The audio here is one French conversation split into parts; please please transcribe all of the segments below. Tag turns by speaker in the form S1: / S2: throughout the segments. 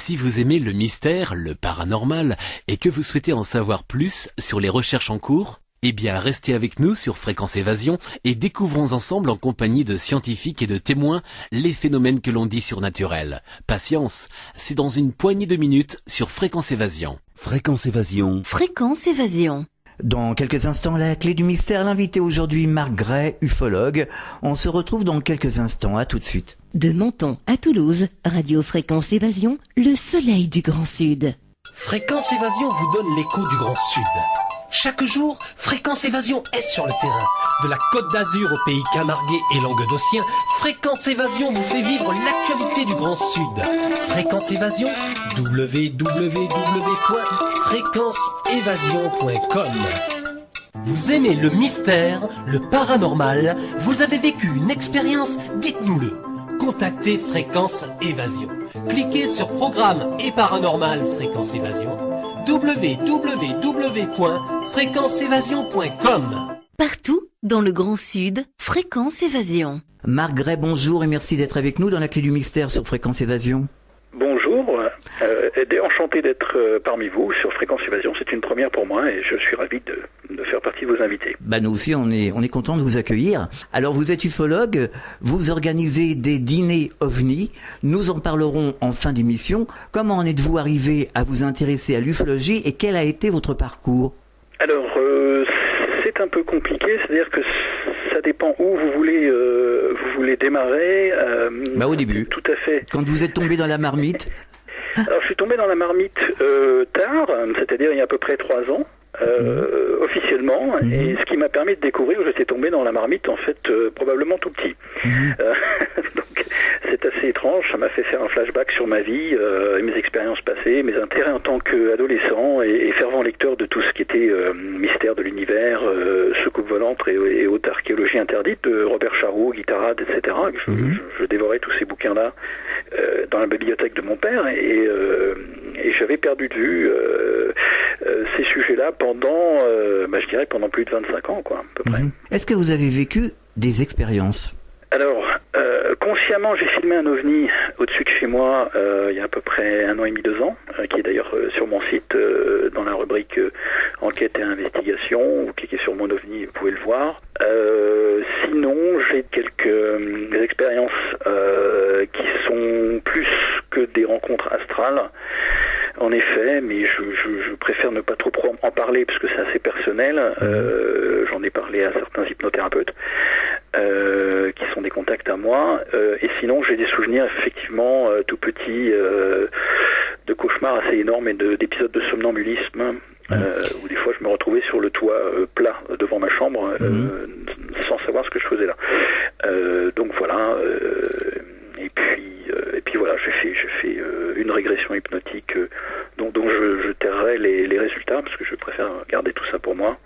S1: Si vous aimez le mystère, le paranormal, et que vous souhaitez en savoir plus sur les recherches en cours, eh bien restez avec nous sur Fréquence Évasion et découvrons ensemble en compagnie de scientifiques et de témoins les phénomènes que l'on dit surnaturels. Patience, c'est dans une poignée de minutes sur Fréquence Évasion.
S2: Fréquence Évasion.
S3: Fréquence Évasion.
S4: Dans quelques instants, la clé du mystère, l'invité aujourd'hui, Marc Gray, ufologue. On se retrouve dans quelques instants, à tout de suite.
S3: De Menton à Toulouse, Radio Fréquence Évasion, le soleil du Grand Sud.
S5: Fréquence Évasion vous donne l'écho du Grand Sud. Chaque jour, Fréquence Évasion est sur le terrain. De la Côte d'Azur au pays camarguais et languedocien, Fréquence Évasion vous fait vivre l'actualité du Grand Sud. Fréquence Évasion, www.fréquenceévasion.com. Vous aimez le mystère, le paranormal, vous avez vécu une expérience, dites-nous-le. Contactez Fréquence Évasion. Cliquez sur Programme et Paranormal Fréquence Évasion. www.fréquenceévasion.com.
S3: Partout dans le Grand Sud, Fréquence Évasion.
S4: Marc Gray, bonjour et merci d'être avec nous dans la clé du mystère sur Fréquence Évasion.
S6: Bonjour, enchanté d'être parmi vous sur Fréquence Évasion, c'est une première pour moi et je suis ravi de faire partie de vos invités.
S4: Nous aussi on est content de vous accueillir. Alors vous êtes ufologue, vous organisez des dîners OVNI, nous en parlerons en fin d'émission. Comment en êtes-vous arrivé à vous intéresser à l'ufologie et quel a été votre parcours?
S6: Alors c'est un peu compliqué, c'est-à-dire que ça dépend où vous voulez démarrer.
S4: Au début.
S6: Tout à fait.
S4: Quand vous êtes tombé dans la marmite.
S6: Alors je suis tombé dans la marmite tard, c'est-à-dire il y a à peu près 3 ans. Officiellement, et ce qui m'a permis de découvrir que j'étais tombé dans la marmite en fait probablement tout petit. Donc c'est assez étrange, ça m'a fait faire un flashback sur ma vie, mes expériences passées, mes intérêts en tant qu'adolescent et fervent lecteur de tout ce qui était mystère de l'univers, soucoupe volante et haute archéologie interdite de Robert Charroux, Guittarade, etc. Je dévorais tous ces bouquins-là dans la bibliothèque de mon père et j'avais perdu de vue ces sujets-là pendant, je dirais, pendant plus de 25 ans, quoi, à peu près.
S4: Est-ce que vous avez vécu des expériences?
S6: Alors, consciemment, j'ai filmé un ovni au-dessus de chez moi il y a à peu près 1 an et demi, 2 ans, qui est d'ailleurs sur mon site, dans la rubrique enquête et investigation. Vous cliquez sur mon ovni, vous pouvez le voir. Sinon, j'ai quelques expériences qui sont plus que des rencontres astrales. En effet, mais je préfère ne pas trop en parler parce que c'est assez personnel. J'en ai parlé à certains hypnothérapeutes qui sont des contacts à moi. Et sinon, j'ai des souvenirs effectivement tout petits de cauchemars assez énormes et d'épisodes de somnambulisme où des fois je me retrouvais sur le toit plat devant ma chambre sans savoir ce que je faisais là. Donc voilà. Et puis voilà, j'ai fait une régression hypnotique dont je tairai les résultats parce que je préfère garder tout ça pour moi.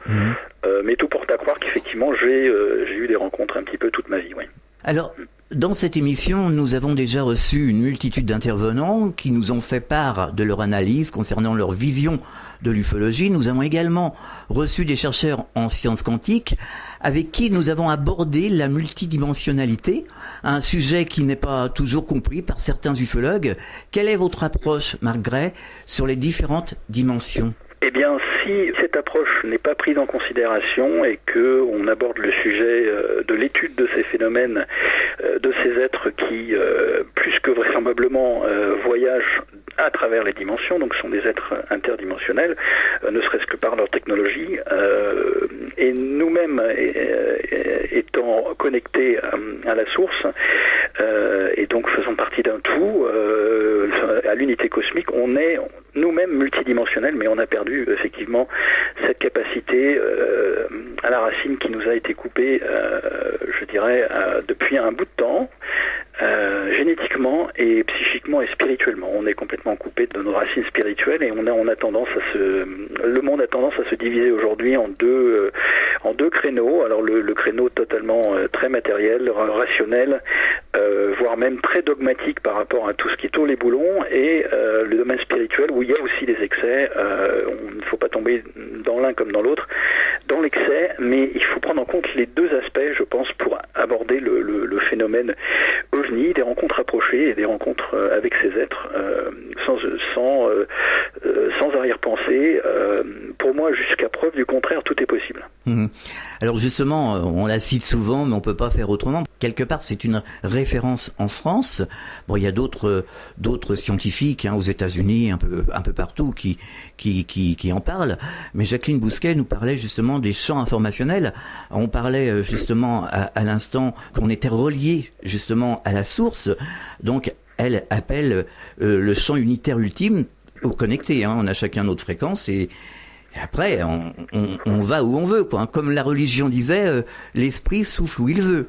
S6: Mais tout porte à croire qu'effectivement j'ai eu des rencontres un petit peu toute ma vie, oui.
S4: Alors, dans cette émission, nous avons déjà reçu une multitude d'intervenants qui nous ont fait part de leur analyse concernant leur vision de l'ufologie. Nous avons également reçu des chercheurs en sciences quantiques avec qui nous avons abordé la multidimensionnalité, un sujet qui n'est pas toujours compris par certains ufologues. Quelle est votre approche, Marc Gray, sur les différentes dimensions ?
S6: Eh bien, si cette approche n'est pas prise en considération et que on aborde le sujet de l'étude de ces phénomènes, de ces êtres qui, plus que vraisemblablement, voyagent à travers les dimensions, donc sont des êtres interdimensionnels, ne serait-ce que par leur technologie, et nous-mêmes étant connectés à la source, et donc faisant partie d'un tout, à l'unité cosmique, on est nous-mêmes multidimensionnels, mais on a perdu effectivement cette capacité à la racine qui nous a été coupée, je dirais, depuis un bout de temps, génétiquement et psychiquement et spirituellement. On est complètement coupé de nos racines spirituelles et on a tendance le monde a tendance à se diviser aujourd'hui en deux créneaux. Alors le créneau totalement très matériel, rationnel, voire même très dogmatique par rapport à tout ce qui tourne les boulons, et le domaine spirituel où il y a aussi des excès. Il ne faut pas tomber dans l'un comme dans l'autre, dans l'excès, mais il faut prendre en compte les deux aspects, je pense, pour aborder le phénomène OVNI, des rencontres approchées et des rencontres avec ces êtres, sans arrière-pensée. Pour moi, jusqu'à preuve du contraire, tout est possible.
S4: Alors justement, on la cite souvent, mais on peut pas faire autrement. Quelque part, c'est une référence en France. Bon, il y a d'autres scientifiques aux États-Unis, un peu partout, qui en parlent. Mais Jacqueline Bousquet nous parlait justement des champs informationnels. On parlait justement à l'instant qu'on était relié justement à la source. Donc, elle appelle le champ unitaire ultime au connecté. On a chacun notre fréquence et après, on va où on veut, quoi. Comme la religion disait, l'esprit souffle où il veut.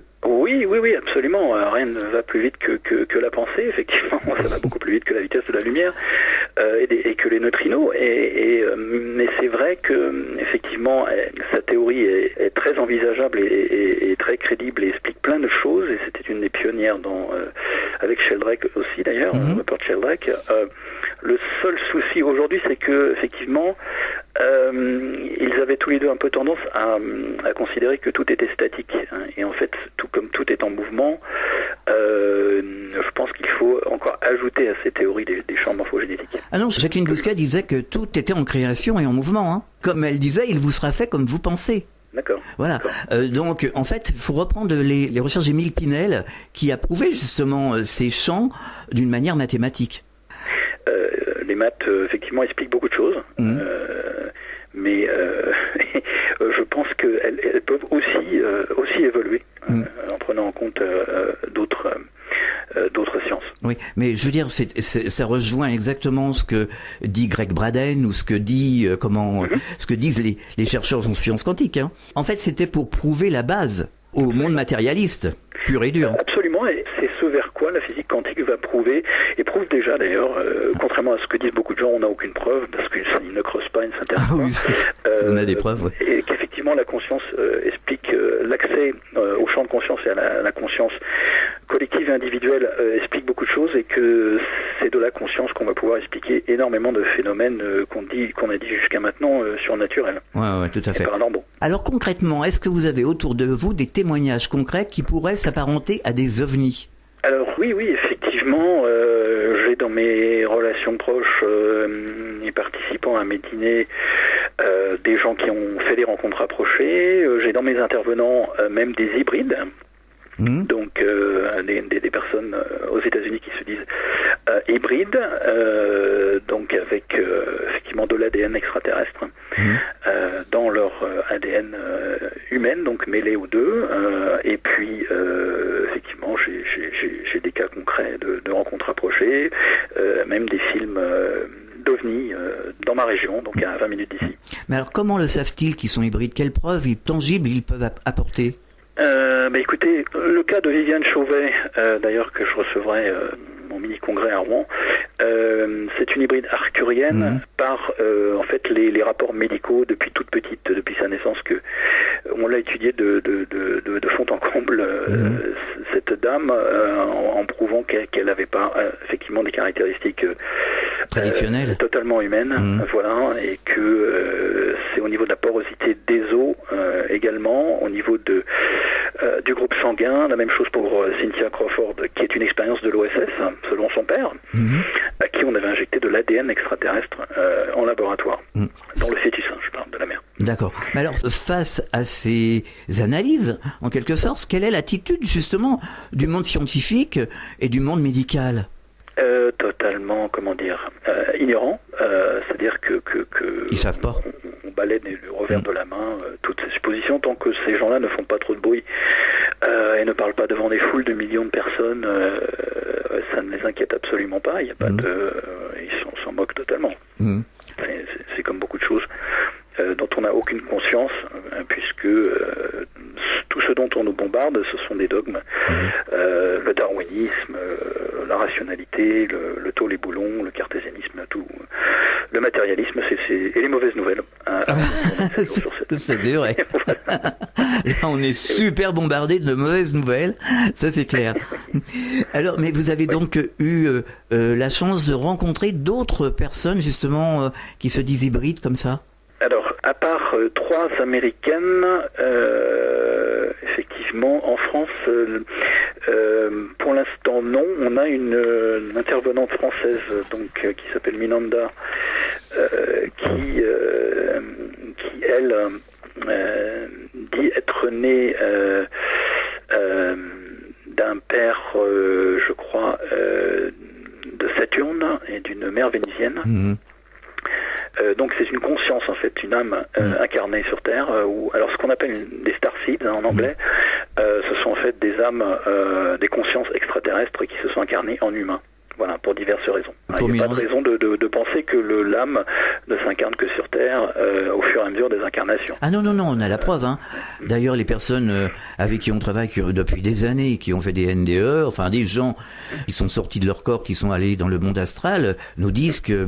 S6: Oui, absolument. Rien ne va plus vite que la pensée, effectivement. Ça va beaucoup plus vite que la vitesse de la lumière et que les neutrinos. Mais c'est vrai que, effectivement, sa théorie est très envisageable et très crédible et explique plein de choses. Et c'était une des pionnières avec Sheldrake aussi, d'ailleurs, Rupert Sheldrake. Le seul souci aujourd'hui, c'est que, effectivement, ils avaient tous les deux un peu tendance à considérer que tout était statique. Et en fait, tout comme tout est en mouvement, je pense qu'il faut encore ajouter à ces théories des champs morphogénétiques.
S4: Ah non, Jacqueline Bousquet disait que tout était en création et en mouvement. Comme elle disait, il vous sera fait comme vous pensez.
S6: D'accord.
S4: Voilà. Donc, en fait, il faut reprendre les recherches d'Émile Pinel, qui a prouvé justement ces champs d'une manière mathématique.
S6: Les maths, effectivement, expliquent beaucoup de choses, mais je pense qu'elles peuvent aussi évoluer en prenant en compte d'autres sciences.
S4: Oui, mais je veux dire, ça rejoint exactement ce que dit Greg Braden ou ce que disent les chercheurs en sciences quantiques. En fait, c'était pour prouver la base au monde matérialiste, pur et dur.
S6: Absolument, et c'est ce vers quoi la physique quantique va prouver, et prouve déjà d'ailleurs, contrairement à ce que disent beaucoup de gens, on n'a aucune preuve, parce qu'ils ne creusent pas, ils ne s'intéressent pas.
S4: Oui, ça a des preuves. Ouais.
S6: Et qu'effectivement la conscience explique l'accès au champ de conscience et à la conscience collective et individuelle explique beaucoup de choses, et que c'est de la conscience qu'on va pouvoir expliquer énormément de phénomènes qu'on a dit jusqu'à maintenant surnaturels.
S4: Ouais, tout à fait.
S6: Paranormaux.
S4: Alors concrètement, est-ce que vous avez autour de vous des témoignages concrets qui pourraient s'apparenter à des ovnis?
S6: Alors oui, effectivement, j'ai dans mes relations proches et participants à mes dîners des gens qui ont fait des rencontres rapprochées. J'ai dans mes intervenants même des hybrides. Donc des personnes aux États-Unis qui se disent hybrides, donc avec effectivement de l'ADN extraterrestre dans leur ADN humaine, donc mêlé aux deux. Et puis effectivement, j'ai des cas concrets de rencontres rapprochées, même des films d'OVNI dans ma région, donc à 20 minutes d'ici.
S4: Mais alors comment le savent-ils qu'ils sont hybrides? Quelles preuves tangibles ils peuvent apporter?
S6: Écoutez, le cas de Viviane Chauvet, d'ailleurs que je recevrai mon mini-congrès à Rouen, c'est une hybride arcturienne par en fait les rapports médicaux depuis toute petite, depuis sa naissance, que on l'a étudié de fond en comble, cette dame, en prouvant qu'elle n'avait pas effectivement des caractéristiques
S4: traditionnelles,
S6: totalement humaines, voilà, et que c'est au niveau de la porosité des os également, au niveau du groupe sanguin, la même chose pour Cynthia Crawford, qui est une expérience de l'OSS, selon son père, à qui on avait injecté de l'ADN extraterrestre en laboratoire, dans le fœtus, je parle de la mère.
S4: D'accord. Mais alors, face à ces analyses, en quelque sorte, quelle est l'attitude justement du monde scientifique et du monde médical?
S6: Totalement, ignorant, c'est-à-dire que
S4: ils savent pas.
S6: On balaie du revers de la main toutes ces suppositions, tant que ces gens-là ne font pas trop de bruit et ne parlent pas devant des foules de millions de personnes, ça ne les inquiète absolument pas. Il y a pas ils s'en moquent totalement. C'est comme beaucoup de choses dont on n'a aucune conscience, puisque tout ce dont on nous bombarde, ce sont des dogmes. Le darwinisme, la rationalité, le taux les boulons, le cartésianisme, tout, le matérialisme, et les mauvaises nouvelles.
S4: C'est vrai. Là, on est super bombardé de mauvaises nouvelles, ça c'est clair. Alors, mais vous avez donc eu la chance de rencontrer d'autres personnes justement qui se disent hybrides comme ça?
S6: Alors, à part 3 américaines, effectivement, en France, Pour l'instant, non. On a une intervenante française donc qui s'appelle Minanda, qui elle dit être née d'un père, je crois, de Saturne et d'une mère vénusienne.
S4: Mhm.
S6: Donc c'est une conscience en fait, une âme incarnée sur Terre, alors ce qu'on appelle des starseeds en anglais, ce sont en fait des âmes, des consciences extraterrestres qui se sont incarnées en humains. Voilà, pour diverses raisons. Il n'y a pas de raison de penser que l'âme ne s'incarne que sur Terre au fur et à mesure des incarnations.
S4: Ah non, on a la preuve. Hein. D'ailleurs, les personnes avec qui on travaille depuis des années, qui ont fait des NDE, enfin des gens qui sont sortis de leur corps, qui sont allés dans le monde astral, nous disent que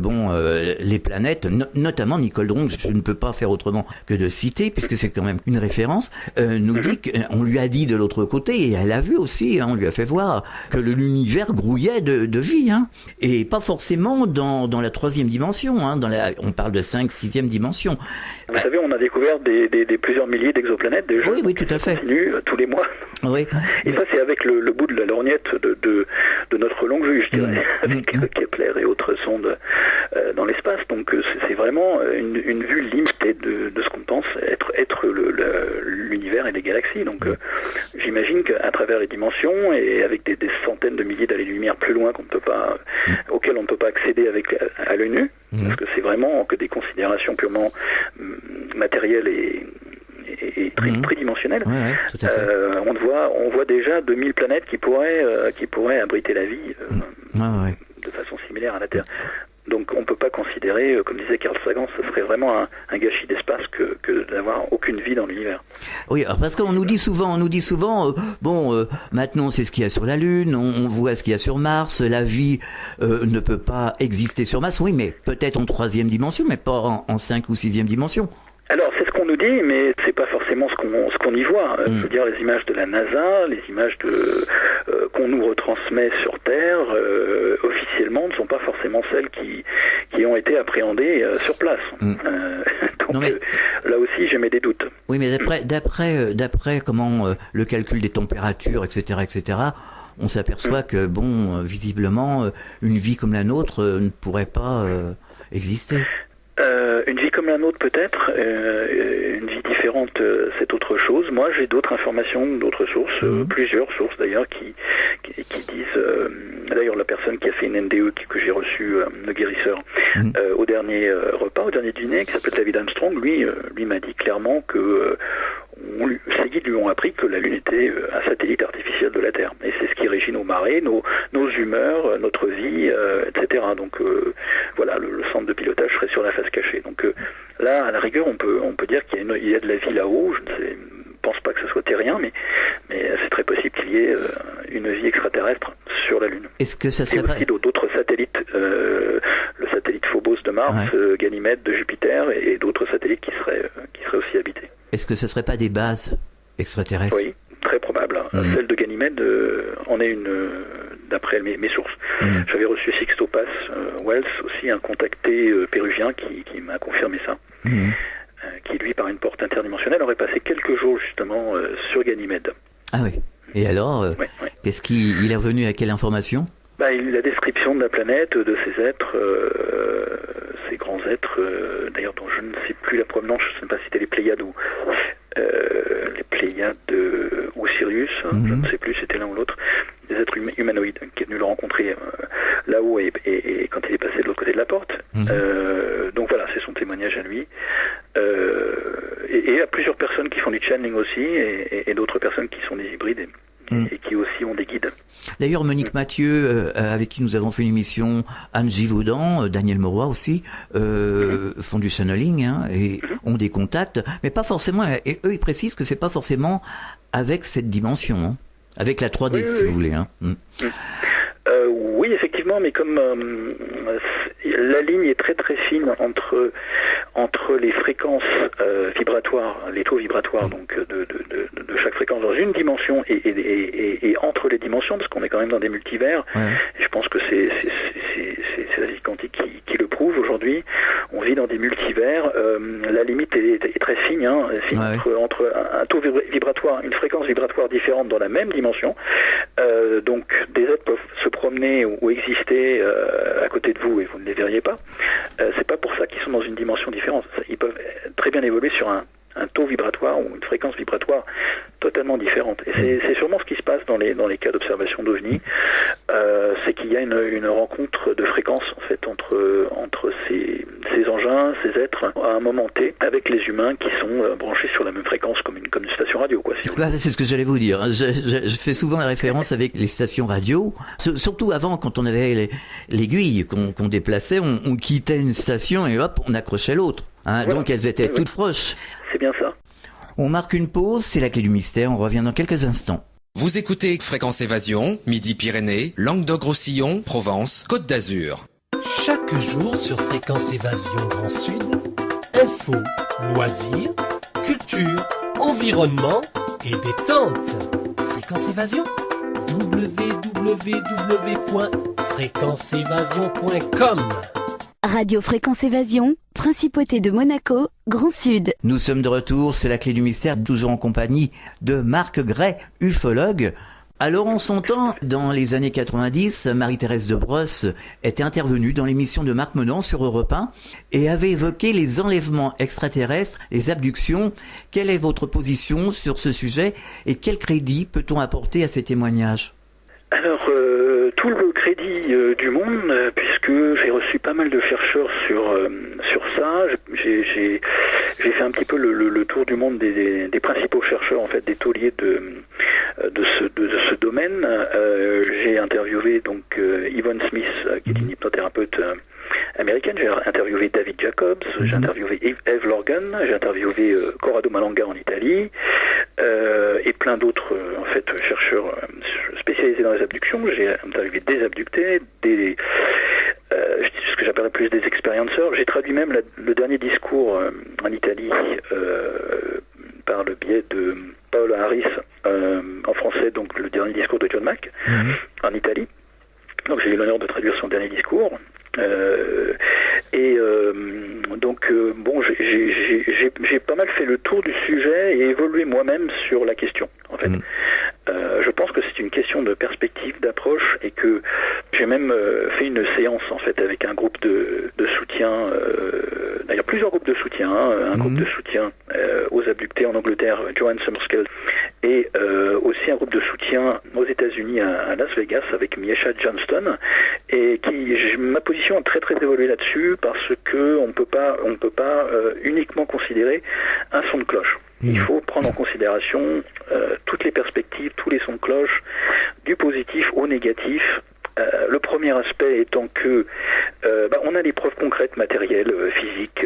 S4: les planètes, notamment Nicole Dronk, je ne peux pas faire autrement que de citer, puisque c'est quand même une référence, nous dit qu'on lui a dit de l'autre côté, et elle a vu aussi, on lui a fait voir, que l'univers grouillait de vie. Hein, et pas forcément dans la 3e dimension, hein, on parle de 5, 6e dimension.
S6: Vous savez, on a découvert des plusieurs milliers d'exoplanètes déjà.
S4: Oui, tout à fait.
S6: Continue tous les mois.
S4: Oui.
S6: Et ça, c'est avec le bout de la lorgnette de notre longue vue, je dirais, avec Kepler et autres sondes dans l'espace. Donc, c'est vraiment une vue limitée de ce qu'on pense être l'univers et les galaxies. Donc, j'imagine qu'à travers les dimensions et avec des centaines de milliers d'années-lumière plus loin auxquelles on ne peut pas accéder à l'œil nu, parce que c'est vraiment que des considérations purement matérielles et tridimensionnelles.
S4: Ouais, tout à fait.
S6: On voit déjà 2000 planètes qui pourraient abriter la vie de façon similaire à la Terre. Donc on ne peut pas considérer, comme disait Carl Sagan, ce serait vraiment un gâchis d'espace que d'avoir aucune vie dans l'univers.
S4: Oui, alors parce qu'on nous dit souvent, maintenant c'est ce qu'il y a sur la Lune, on voit ce qu'il y a sur Mars, la vie ne peut pas exister sur Mars, oui, mais peut-être en 3e dimension, mais pas en 5 ou 6e dimension.
S6: Alors c'est ce qu'on nous dit, mais c'est pas forcément ce qu'on y voit. Je veux dire, les images de la NASA, les images qu'on nous retransmet sur Terre, officiellement, ne sont pas forcément celles qui ont été appréhendées sur place. Donc là aussi, j'ai des doutes.
S4: Oui, mais d'après comment le calcul des températures, etc., on s'aperçoit que visiblement, une vie comme la nôtre ne pourrait pas exister.
S6: Une vie comme la nôtre peut-être, une vie différente c'est autre chose. Moi j'ai d'autres informations, d'autres sources, plusieurs sources d'ailleurs qui disent, d'ailleurs la personne qui a fait une NDE que j'ai reçue, le guérisseur, au dernier repas, au dernier dîner, qui s'appelle David Armstrong, lui m'a dit clairement que ses guides lui ont appris que la Lune était un satellite artificiel de la Terre. Et c'est ce qui régit nos marées, nos humeurs, notre vie, etc. Donc voilà, le centre de pilotage serait sur la face cachée. Donc là, à la rigueur, on peut dire qu'il y a de la vie là-haut. Je ne pense pas que ce soit terrien, mais c'est très possible qu'il y ait une vie extraterrestre sur la Lune.
S4: Est-ce que ça serait
S6: aussi d'autres satellites, le satellite Phobos de Mars, Ganymède de Jupiter et d'autres satellites qui seraient aussi habités.
S4: Est-ce que ce ne serait pas des bases extraterrestres ?
S6: Oui, très probable. Celle de Ganymède en est une, d'après mes sources. J'avais reçu Sixto Paz Wells, aussi un contacté péruvien qui m'a confirmé ça. Qui, lui, par une porte interdimensionnelle, aurait passé quelques jours, justement, sur Ganymède.
S4: Ah oui. Et alors, qu'est-ce qu'il est revenu à quelle information ?
S6: La description de la planète, de ces êtres, ces grands êtres, d'ailleurs dont je ne sais plus la provenance, je ne sais pas si c'était les Pléiades ou Sirius, je ne sais plus, c'était l'un ou l'autre, des êtres humanoïdes qui est venu le rencontrer là-haut et quand il est passé de l'autre côté de la porte. Donc voilà, c'est son témoignage à lui. Et à plusieurs personnes qui font du channeling aussi, et d'autres personnes qui sont des hybrides et qui aussi ont des guides.
S4: D'ailleurs, Monique Mathieu, avec qui nous avons fait une émission, Anne Givaudan, Daniel Mauroy aussi, font du channeling et ont des contacts, mais pas forcément, et eux ils précisent que c'est pas forcément avec cette dimension, avec la 3D si vous voulez.
S6: Oui, effectivement, mais comme la ligne est très très fine entre les fréquences vibratoires, les taux vibratoires donc de chaque fréquence dans une dimension et entre les dimensions, parce qu'on est quand même dans des multivers. Et je pense que c'est la physique quantique qui le prouve aujourd'hui. On vit dans des multivers. La limite est très fine, entre un taux vibratoire, une fréquence vibratoire différente dans la même dimension, Donc des êtres peuvent se promener ou exister à côté de vous et vous ne les verriez pas. C'est pas pour ça qu'ils sont dans une dimension différente. Ils peuvent très bien évoluer sur un taux vibratoire ou une fréquence vibratoire totalement différente. Et c'est sûrement ce qui se passe dans les cas d'observation d'OVNI. C'est qu'il y a une rencontre de fréquences en fait entre ces engins, ces êtres à un moment T avec les humains qui sont branchés sur la même fréquence comme une station radio, quoi. Si
S4: c'est ce que j'allais vous dire. Je fais souvent la référence avec les stations radio. Surtout avant, quand on avait l'aiguille qu'on déplaçait, on quittait une station et hop, on accrochait l'autre. Voilà. Donc elles étaient toutes proches.
S6: C'est bien ça.
S4: On marque une pause, c'est la clé du mystère, on revient dans quelques instants.
S2: Vous écoutez Fréquence Évasion, Midi-Pyrénées, Languedoc-Roussillon, Provence, Côte d'Azur.
S5: Chaque jour sur Fréquence Évasion Grand Sud, info, loisirs, culture, environnement et détente. Fréquence Évasion, www.fréquenceévasion.com.
S7: Radio Fréquence Évasion, Principauté de Monaco, Grand Sud.
S4: Nous sommes de retour, c'est la clé du mystère, toujours en compagnie de Marc Gray, ufologue. Alors on s'entend, dans les années 90, Marie-Thérèse de Brosse était intervenue dans l'émission de Marc Menant sur Europe 1 et avait évoqué les enlèvements extraterrestres, les abductions. Quelle est votre position sur ce sujet et quel crédit peut-on apporter à ces témoignages ?
S6: Alors, tout le crédit du monde, puisque j'ai reçu pas mal de chercheurs sur ça. J'ai fait un petit peu le tour du monde des principaux chercheurs, en fait, des tauliers de ce domaine. J'ai interviewé donc Yvonne Smith, qui est une hypnothérapeute américaine. J'ai interviewé David Jacobs, j'ai interviewé Eve Lorgan, j'ai interviewé Corrado Malanga en Italie, et plein d'autres en fait chercheurs spécialisés dans les abductions. J'ai interviewé des abductés, ce que j'appellerais plus des experienceurs. J'ai traduit même le dernier discours en Italie par le biais de Paola Harris en français, donc le dernier discours de John Mack en Italie. Donc j'ai eu l'honneur de traduire son dernier discours. Bon, j'ai pas mal fait le tour du sujet et évolué moi-même sur la question, en fait. Je pense que c'est une question de perspective, d'approche, et que j'ai même fait une séance, en fait, avec un groupe de soutien, d'ailleurs plusieurs groupes de soutien, un groupe de soutien aux abductés en Angleterre, Joanne Summerscale, et aussi un groupe de soutien aux États-Unis à Las Vegas avec Miesha Johnston, et ma position a très très évolué là-dessus parce que on peut pas uniquement considérer un son de cloche. Il faut prendre en considération toutes les perspectives, tous les sons de cloche, du positif au négatif. Le premier aspect étant que on a des preuves concrètes, matérielles, physiques,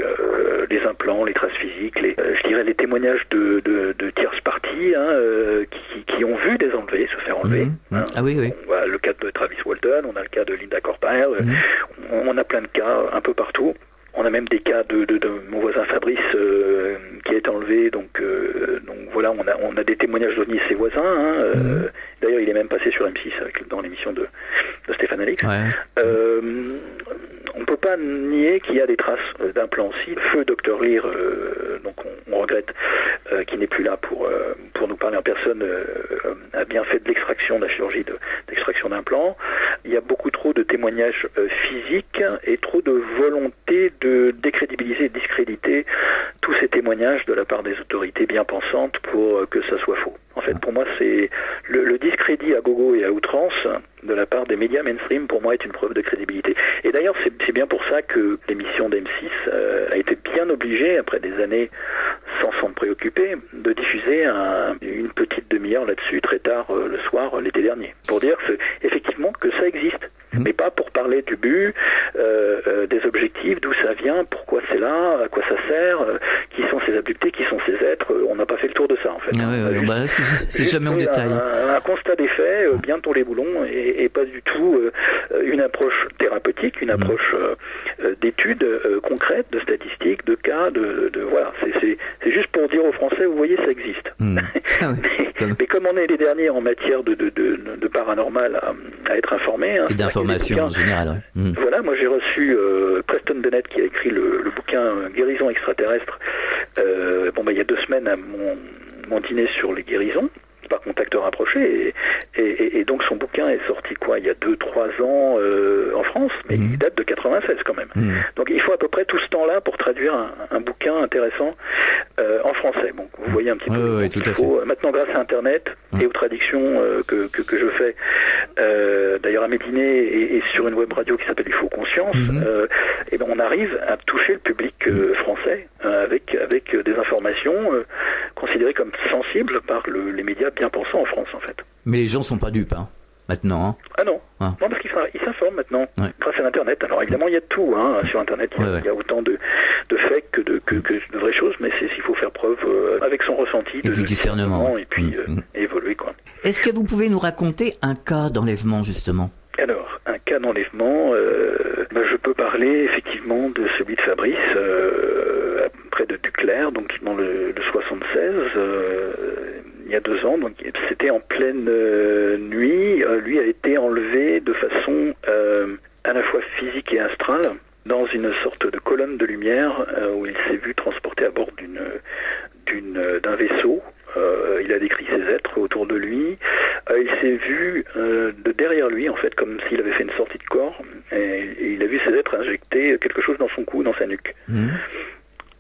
S6: les implants, les traces physiques, je dirais les témoignages de tierces parties qui ont vu des enlevés se faire enlever.
S4: Ah oui, oui.
S6: On a le cas de Travis Walton, on a le cas de Linda Corpel, on a plein de cas un peu partout. On a même des cas de mon voisin Fabrice qui a été enlevé, donc voilà, on a des témoignages d'OVNI et ses voisins. D'ailleurs, il est même passé sur M6 dans l'émission de Stéphane Alix. Ouais. On peut pas nier qu'il y a des traces d'implants aussi. Feu Dr Lear, donc on regrette qu'il n'est plus là pour nous parler en personne, a bien fait de l'extraction, de la chirurgie d'extraction d'implants. Il y a beaucoup trop de témoignages physiques et trop de volonté de décrédibiliser et discréditer tous ces témoignages de la part des autorités bien pensantes pour que ça soit faux. En fait, pour moi, c'est le discrédit à gogo et à outrance de la part des médias mainstream, pour moi, est une preuve de crédibilité. Et d'ailleurs, c'est bien pour ça que l'émission d'M6 a été bien obligée, après des années sans s'en préoccuper, de diffuser une petite demi-heure là-dessus, très tard le soir, l'été dernier, pour dire effectivement que ça existe. Mais pas pour parler du but, des objectifs, d'où ça vient, pourquoi c'est là, à quoi ça sert, qui sont ces abductés, qui sont ces êtres. On n'a pas fait le tour de ça, en fait.
S4: C'est jamais en détail.
S6: Un constat des faits, bien dans les boulons, et pas du tout une approche thérapeutique, une approche d'études concrètes, de statistiques, de cas, voilà. C'est juste pour dire aux Français, vous voyez, ça existe. Mais comme on est les derniers en matière de paranormal à être informés,
S4: et d'information en général.
S6: Voilà, moi j'ai reçu Preston Dennett qui a écrit le bouquin Guérison extraterrestre. Il y a 2 semaines à mon dîner sur les guérisons, par contact rapproché, et donc son bouquin est sorti il y a 2-3 ans en France, mais il date de 96 quand même. Donc il faut à peu près tout ce temps-là pour traduire un bouquin intéressant en français. Bon, vous voyez un petit peu.
S4: Tout à
S6: fait. Maintenant, grâce à Internet et aux traductions que je fais, d'ailleurs à mes dîners et sur une web radio qui s'appelle Il faut conscience, et ben on arrive à toucher le public français avec des informations considérées comme sensibles par les médias bien pensants en France, en fait.
S4: Mais les gens sont pas dupes, hein, maintenant. Hein.
S6: Ah non. Non, parce qu'ils s'informent maintenant grâce à l'Internet. Alors évidemment, il y a de tout sur Internet. Il y a autant de fakes que de vraies choses, mais il faut faire preuve avec son ressenti
S4: et du discernement
S6: et puis évoluer, quoi.
S4: Est-ce que vous pouvez nous raconter un cas d'enlèvement, justement? Alors,
S6: un cas d'enlèvement, je peux parler effectivement de celui de Fabrice, près de Duclair, donc dans le 76, il y a 2 ans. Donc c'était en pleine nuit. Lui a été enlevé de façon à la fois physique et astrale dans une sorte de colonne de lumière où il s'est vu transporté à bord d'un vaisseau. Il a décrit ces êtres autour de lui. Il s'est vu de derrière lui, en fait, comme s'il avait fait une sortie de corps. Et il a vu ces êtres injecter quelque chose dans son cou, dans sa nuque.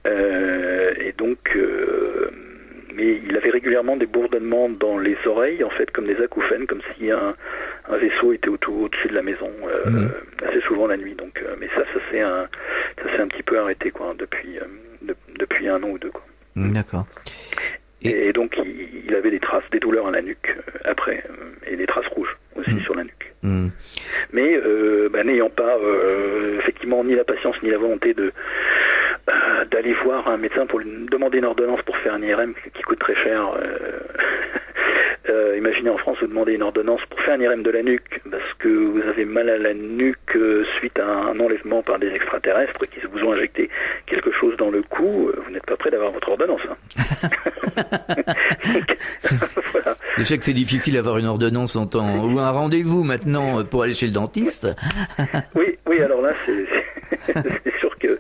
S6: Et donc, mais il avait régulièrement des bourdonnements dans les oreilles, en fait, comme des acouphènes, comme si un vaisseau était au-dessus de la maison, assez souvent la nuit. Donc, mais ça s'est un petit peu arrêté, quoi, depuis 1 an ou 2, quoi.
S4: D'accord.
S6: Et donc il avait des douleurs à la nuque après, et des traces rouges aussi sur la nuque. Mais n'ayant pas effectivement ni la patience ni la volonté d'aller voir un médecin pour lui demander une ordonnance pour faire un IRM qui coûte très cher. Imaginez en France, vous demandez une ordonnance pour faire un IRM de la nuque parce que vous avez mal à la nuque suite à un enlèvement par des extraterrestres qui vous ont injecté quelque chose dans le cou, vous n'êtes pas prêt d'avoir votre ordonnance. Voilà.
S4: Je sais que c'est difficile d'avoir une ordonnance en temps ou un rendez-vous maintenant pour aller chez le dentiste.
S6: Oui, alors là c'est sûr que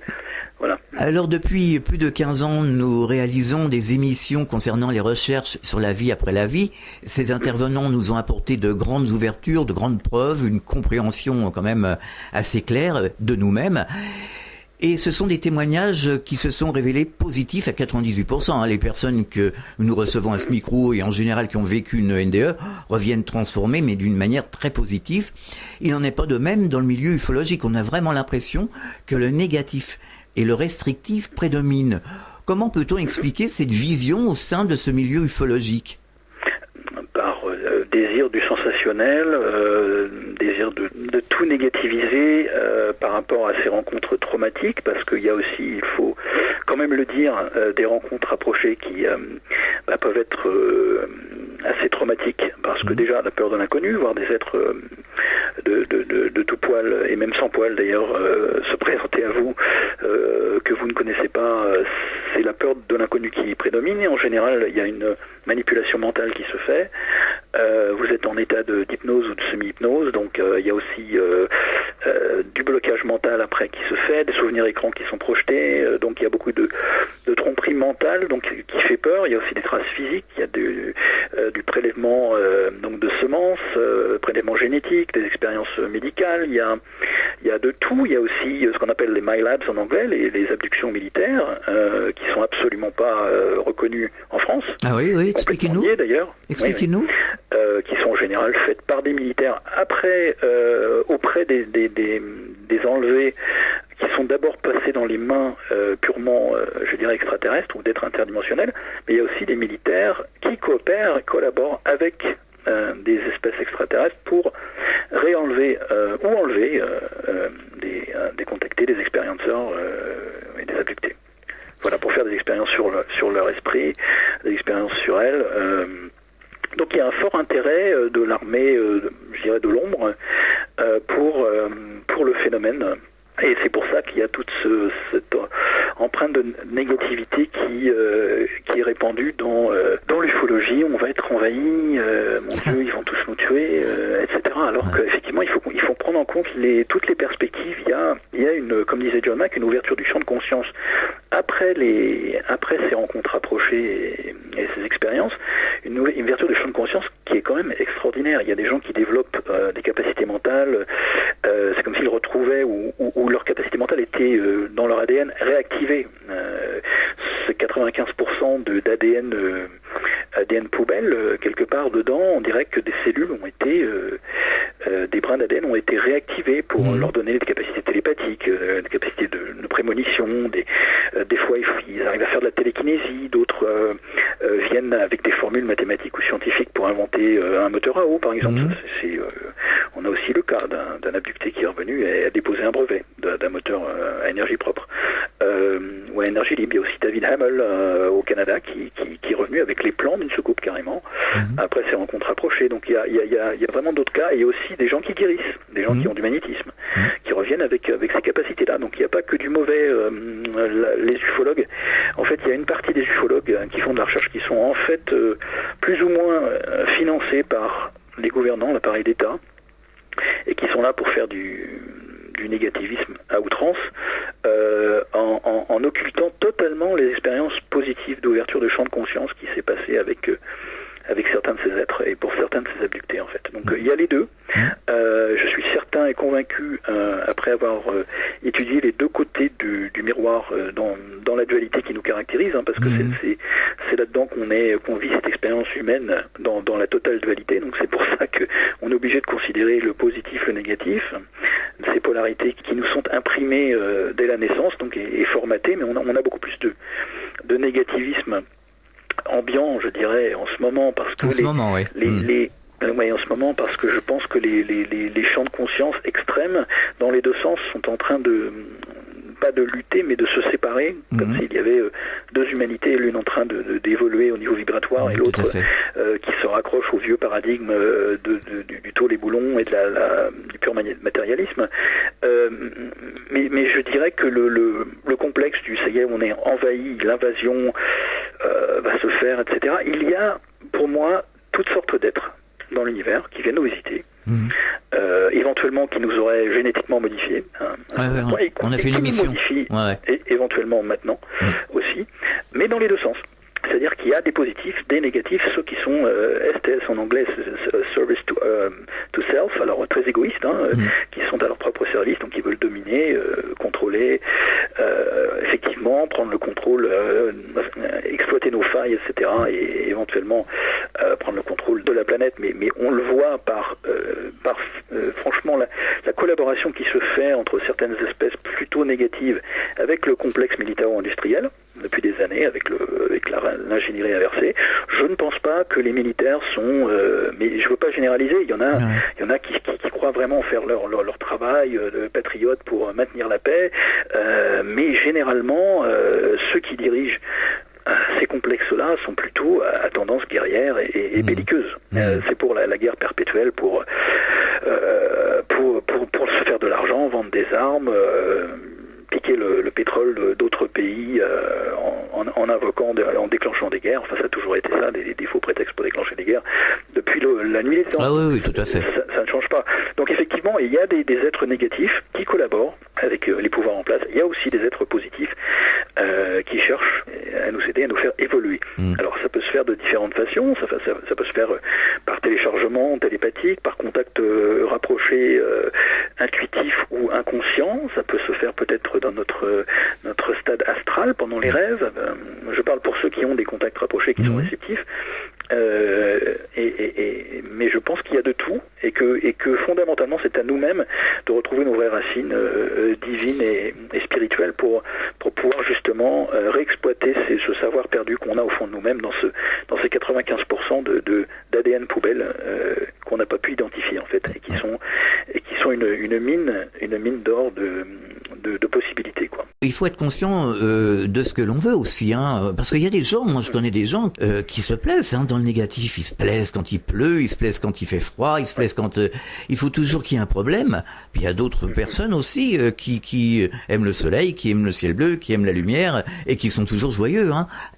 S6: voilà.
S4: Alors depuis plus de 15 ans, nous réalisons des émissions concernant les recherches sur la vie après la vie. Ces intervenants nous ont apporté de grandes ouvertures, de grandes preuves, une compréhension quand même assez claire de nous-mêmes. Et ce sont des témoignages qui se sont révélés positifs à 98%. Les personnes que nous recevons à ce micro et en général qui ont vécu une NDE reviennent transformées, mais d'une manière très positive. Il n'en est pas de même dans le milieu ufologique. On a vraiment l'impression que le négatif et le restrictif prédominent. Comment peut-on expliquer cette vision au sein de ce milieu ufologique ?
S6: Par désir du sensationnel, désir de tout négativiser par rapport à ces rencontres traumatiques, parce qu'il y a aussi, il faut quand même le dire, des rencontres rapprochées qui peuvent être assez traumatiques, parce que déjà la peur de l'inconnu, voir des êtres de tout poil, et même sans poil d'ailleurs, se présenter à vous, que vous ne connaissez pas, c'est la peur de l'inconnu qui prédomine, et en général il y a une manipulation mentale qui se fait. Vous êtes en état d'hypnose ou de semi-hypnose, donc il y a aussi du blocage mental après qui se fait, des souvenirs écrans qui sont projetés, donc il y a beaucoup de tromperie mentale donc qui fait peur. Il y a aussi des traces physiques, il y a du prélèvement donc de semences, prélèvement génétique, des expériences médicales, il y a de tout. Il y a aussi ce qu'on appelle les MyLabs en anglais, les abductions militaires qui sont absolument pas reconnues en France.
S4: Ah oui, expliquez-nous.
S6: D'ailleurs.
S4: Expliquez-nous.
S6: Qui sont en général faites par des militaires après auprès des enlevés qui sont d'abord passés dans les mains purement, je dirais, extraterrestres ou d'êtres interdimensionnels, mais il y a aussi des militaires qui coopèrent et collaborent avec des espèces extraterrestres pour réenlever ou enlever des contactés, des expérienceurs et des abductés. Voilà, pour faire des expériences sur leur esprit, des expériences sur elles. Donc il y a un fort intérêt de l'armée, je dirais, de l'ombre pour le phénomène. Et c'est pour ça qu'il y a toute cette empreinte de négativité qui est répandue dans l'ufologie. On va être envahi, mon Dieu, ils vont tous nous tuer, etc. Alors qu'effectivement, il faut prendre en compte toutes les perspectives. Il y a une, comme disait John Mack, une ouverture du champ de conscience après ces rencontres rapprochées et ces expériences, une ouverture du champ de conscience qui est quand même extraordinaire. Il y a des gens qui développent des capacités mentales, c'est comme s'ils retrouvaient ou leur capacité mentale était dans leur ADN réactivée. C'est 95% d'ADN poubelle, quelque part dedans, on dirait que des cellules ont été, des brins d'ADN ont été réactivés pour leur donner des capacités télépathiques, des capacités de prémonition, des fois ils arrivent à faire de la télékinésie, d'autres viennent avec des formules mathématiques ou scientifiques pour inventer un moteur à eau, par exemple. On a aussi le cas d'un abducté qui est revenu et a déposé un brevet d'un moteur à énergie propre ou à énergie libre. Il y a aussi David Hamel au Canada qui est revenu avec les plans d'une soucoupe carrément après ses rencontres rapprochées. Donc il y a vraiment d'autres cas, et aussi des gens qui guérissent, des gens qui ont du magnétisme, qui reviennent avec ces capacités-là. Donc il n'y a pas que du mauvais. Les ufologues, en fait, il y a une partie des ufologues qui font de la recherche qui sont en fait plus ou moins financés par les gouvernants, l'appareil d'État, et qui sont là pour faire du négativisme à outrance, en occultant totalement les expériences positives d'ouverture de champ de conscience qui s'est passé avec certains de ces êtres et pour certains de ces abductés, en fait. Donc il y a les deux. Je suis certain et convaincu, après avoir étudié les deux côtés du miroir dans la dualité qui nous caractérise, parce que c'est là-dedans qu'on vit cette expérience humaine dans la totale dualité. Donc c'est pour ça qu'on est obligé de considérer le positif, le négatif, ces polarités qui nous sont imprimées dès la naissance, donc et formatées, mais on a beaucoup plus de négativisme ambiant, je dirais, en ce moment, parce que en ce moment, parce que je pense que les champs de conscience extrêmes, dans les deux sens, sont en train pas de lutter, mais de se séparer, comme s'il y avait deux humanités, l'une en train d'évoluer au niveau vibratoire et l'autre qui se raccroche au vieux paradigme du taux les boulons et du pur matérialisme. Mais je dirais que le complexe du ça y est, on est envahi, l'invasion va se faire, etc. Il y a, pour moi, toutes sortes d'êtres dans l'univers qui viennent nous visiter. Éventuellement qui nous auraient génétiquement modifiés.
S4: On a fait une émission.
S6: Et éventuellement maintenant aussi, mais dans les deux sens. C'est-à-dire qu'il y a des positifs, des négatifs, ceux qui sont STS en anglais, Service to Self, alors très égoïstes, qui sont à leur propre service, donc qui veulent dominer, contrôler, effectivement, prendre le contrôle, exploiter nos failles, etc., et éventuellement prendre le contrôle de la planète. Mais on le voit par franchement la collaboration qui se fait entre certaines espèces plutôt négatives avec le complexe militaro-industriel depuis des années, avec l'ingénierie inversée. Je ne pense pas que les militaires sont, mais je veux pas généraliser, il y en a qui croient vraiment faire leur travail de patriote pour maintenir la paix, mais généralement ceux qui dirigent ces complexes-là sont plutôt à tendance guerrière et belliqueuse. C'est pour la guerre perpétuelle, pour se faire de l'argent, vendre des armes, piquer le pétrole d'autres pays en invoquant, en déclenchant des guerres. Enfin, ça a toujours été ça, des faux prétextes pour déclencher des guerres depuis la nuit des temps.
S4: Ah oui, tout à fait.
S6: Ça ne change pas. Donc effectivement, il y a des êtres négatifs qui collaborent avec les pouvoirs en place. Il y a aussi des êtres positifs qui cherchent à nous aider, à nous faire évoluer. Alors ça peut se faire de différentes façons. Ça peut se faire par téléchargement télépathique, par contact rapproché, intuitif ou inconscient. Ça peut se faire peut-être dans notre stade astral pendant les rêves. Je parle pour ceux qui ont des contacts rapprochés, qui sont réceptifs. Mais je pense qu'il y a de tout et que fondamentalement c'est à nous-mêmes de retrouver nos vraies racines divines et spirituelles pour pouvoir justement réexploiter ce savoir perdu qu'on a au fond de nous-mêmes dans ces 95% d'ADN poubelle qu'on n'a pas pu identifier en fait et qui sont une mine d'or de possibilités, quoi.
S4: Il faut être conscient de ce que l'on veut aussi, parce qu'il y a des gens, moi je connais des gens qui se plaisent dans le négatif. Ils se plaisent quand il pleut, ils se plaisent quand il fait froid, ils se plaisent quand il faut toujours qu'il y ait un problème. Puis il y a d'autres personnes aussi qui aiment le soleil, qui aiment le ciel bleu, qui aiment la lumière et qui sont toujours joyeux.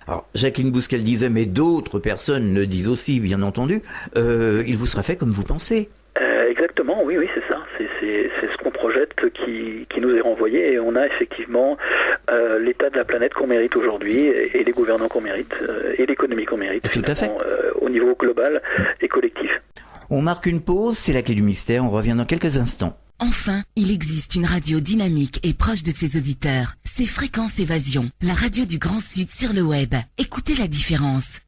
S4: Alors Jacqueline Bousquel disait, mais d'autres personnes le disent aussi, bien entendu. Il vous sera fait comme vous pensez.
S6: Exactement, oui, c'est ça. C'est ce qu'on projette qui nous est renvoyé, et on a effectivement l'état de la planète qu'on mérite aujourd'hui, et les gouvernants qu'on mérite, et l'économie qu'on mérite.
S4: Tout à fait.
S6: au niveau global et collectif.
S4: On marque une pause, c'est la clé du mystère, on revient dans quelques instants.
S8: Enfin, il existe une radio dynamique et proche de ses auditeurs. C'est Fréquence Évasion, la radio du Grand Sud sur le web. Écoutez la différence.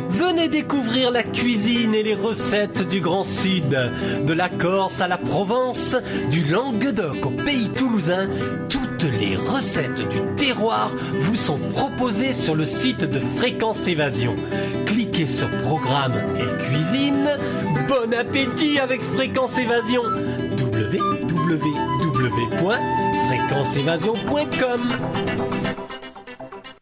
S5: Venez découvrir la cuisine et les recettes du Grand Sud. De la Corse à la Provence, du Languedoc au pays toulousain, toutes les recettes du terroir vous sont proposées sur le site de Fréquence Évasion. Cliquez sur Programme et Cuisine. Bon appétit avec Fréquence Évasion. www.fréquenceévasion.com.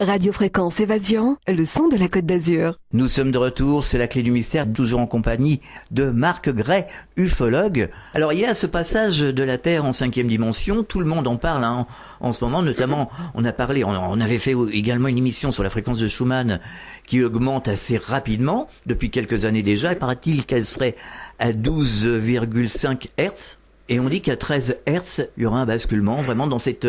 S9: Radio Fréquence Évasion, le son de la Côte d'Azur.
S4: Nous sommes de retour, c'est la clé du mystère, toujours en compagnie de Marc Gray, ufologue. Alors il y a ce passage de la Terre en 5e dimension, tout le monde en parle en ce moment, notamment on avait fait également une émission sur la fréquence de Schumann qui augmente assez rapidement depuis quelques années déjà, et paraît-il qu'elle serait à 12,5 Hz, et on dit qu'à 13 Hz, il y aura un basculement vraiment dans cette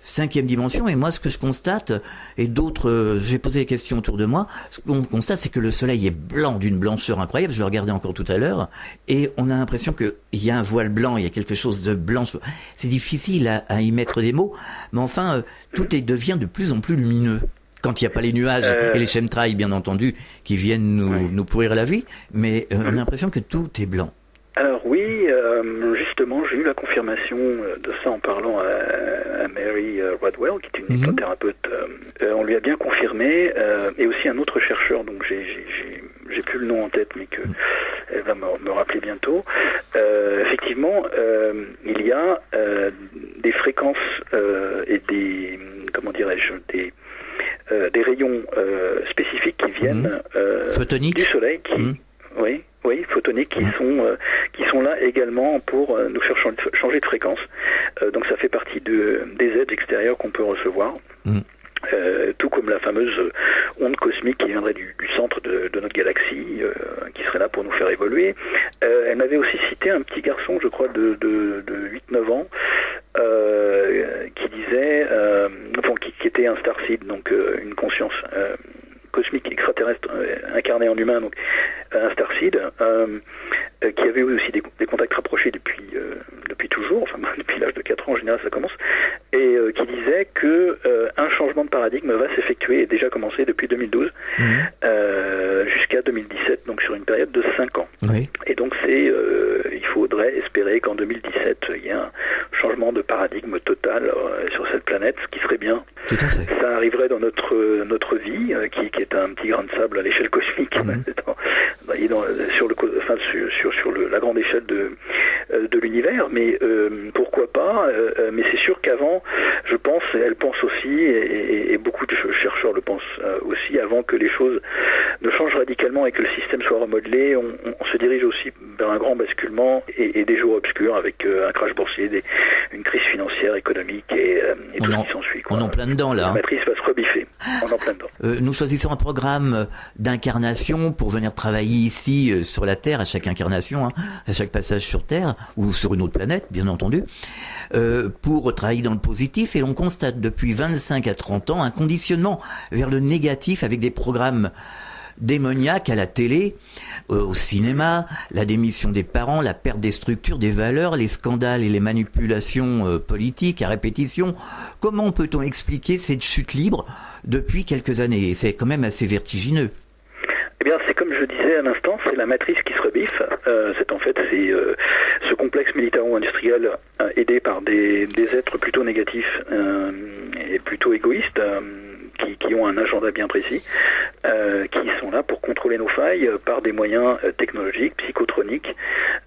S4: 5e dimension. Et moi, ce que je constate, et d'autres, j'ai posé des questions autour de moi, ce qu'on constate, c'est que le soleil est blanc, d'une blancheur incroyable. Je le regardais encore tout à l'heure, et on a l'impression qu'il y a un voile blanc, il y a quelque chose de blanc. C'est difficile à y mettre des mots, mais enfin, tout devient de plus en plus lumineux. Quand il n'y a pas les nuages et les chemtrails, bien entendu, qui viennent nous pourrir la vie, mais on a l'impression que tout est blanc.
S6: Alors oui, justement, j'ai eu la confirmation de ça en parlant à Mary Rodwell, qui est une hypnothérapeute. On lui a bien confirmé, et aussi un autre chercheur, donc j'ai plus le nom en tête, mais que elle va me rappeler bientôt. Effectivement, il y a des fréquences et des, comment dirais-je, des rayons spécifiques qui viennent du soleil, oui, photoniques, qui sont là également pour nous faire changer de fréquence. Donc ça fait partie des aides extérieures qu'on peut recevoir. Tout comme la fameuse onde cosmique qui viendrait du centre de notre galaxie, qui serait là pour nous faire évoluer. Elle m'avait aussi cité un petit garçon, je crois, de 8-9 ans, qui disait, qui était un starseed, donc une conscience cosmique extraterrestre incarné en humain, donc un starseed, qui avait aussi des contacts rapprochés depuis toujours, enfin depuis l'âge de 4 ans en général ça commence, et qui disait que un changement de paradigme va s'effectuer et déjà commencé depuis 2012 jusqu'à 2017, donc sur une période de 5 ans. Oui. Et donc il faudrait espérer qu'en 2017 il y ait un changement de paradigme total sur cette planète, ce qui serait bien. Tout à fait. Ça arriverait dans notre vie, qui est un petit grain de sable à l'échelle cosmique, sur la grande échelle de l'univers, mais pourquoi pas, mais c'est sûr qu'avant, je pense, elle pense aussi, et beaucoup de chercheurs le pensent aussi, avant que les choses ne changent radicalement et que le système soit remodelé, on se dirige aussi vers un grand basculement et des jours obscurs avec un crash boursier, une crise financière, économique et tout ce qui s'ensuit.
S4: On est en plein dedans là.
S6: La matrice va se rebiffer. On est en plein dedans.
S4: Nous choisissons un programme d'incarnation pour venir travailler ici sur la Terre, à chaque incarnation, à chaque passage sur Terre ou sur une autre planète, bien entendu, pour travailler dans le positif. Et on constate depuis 25 à 30 ans un conditionnement vers le négatif avec des programmes démoniaques à la télé, au cinéma, la démission des parents, la perte des structures, des valeurs, les scandales et les manipulations politiques à répétition. Comment peut-on expliquer cette chute libre depuis quelques années? C'est quand même assez vertigineux.
S6: Eh bien, c'est comme je disais à l'instant, c'est la matrice qui se rebiffe. C'est ce complexe militaro-industriel aidé par des êtres plutôt négatifs et plutôt égoïstes, qui ont un agenda bien précis, qui sont là pour contrôler nos failles par des moyens technologiques, psychotroniques,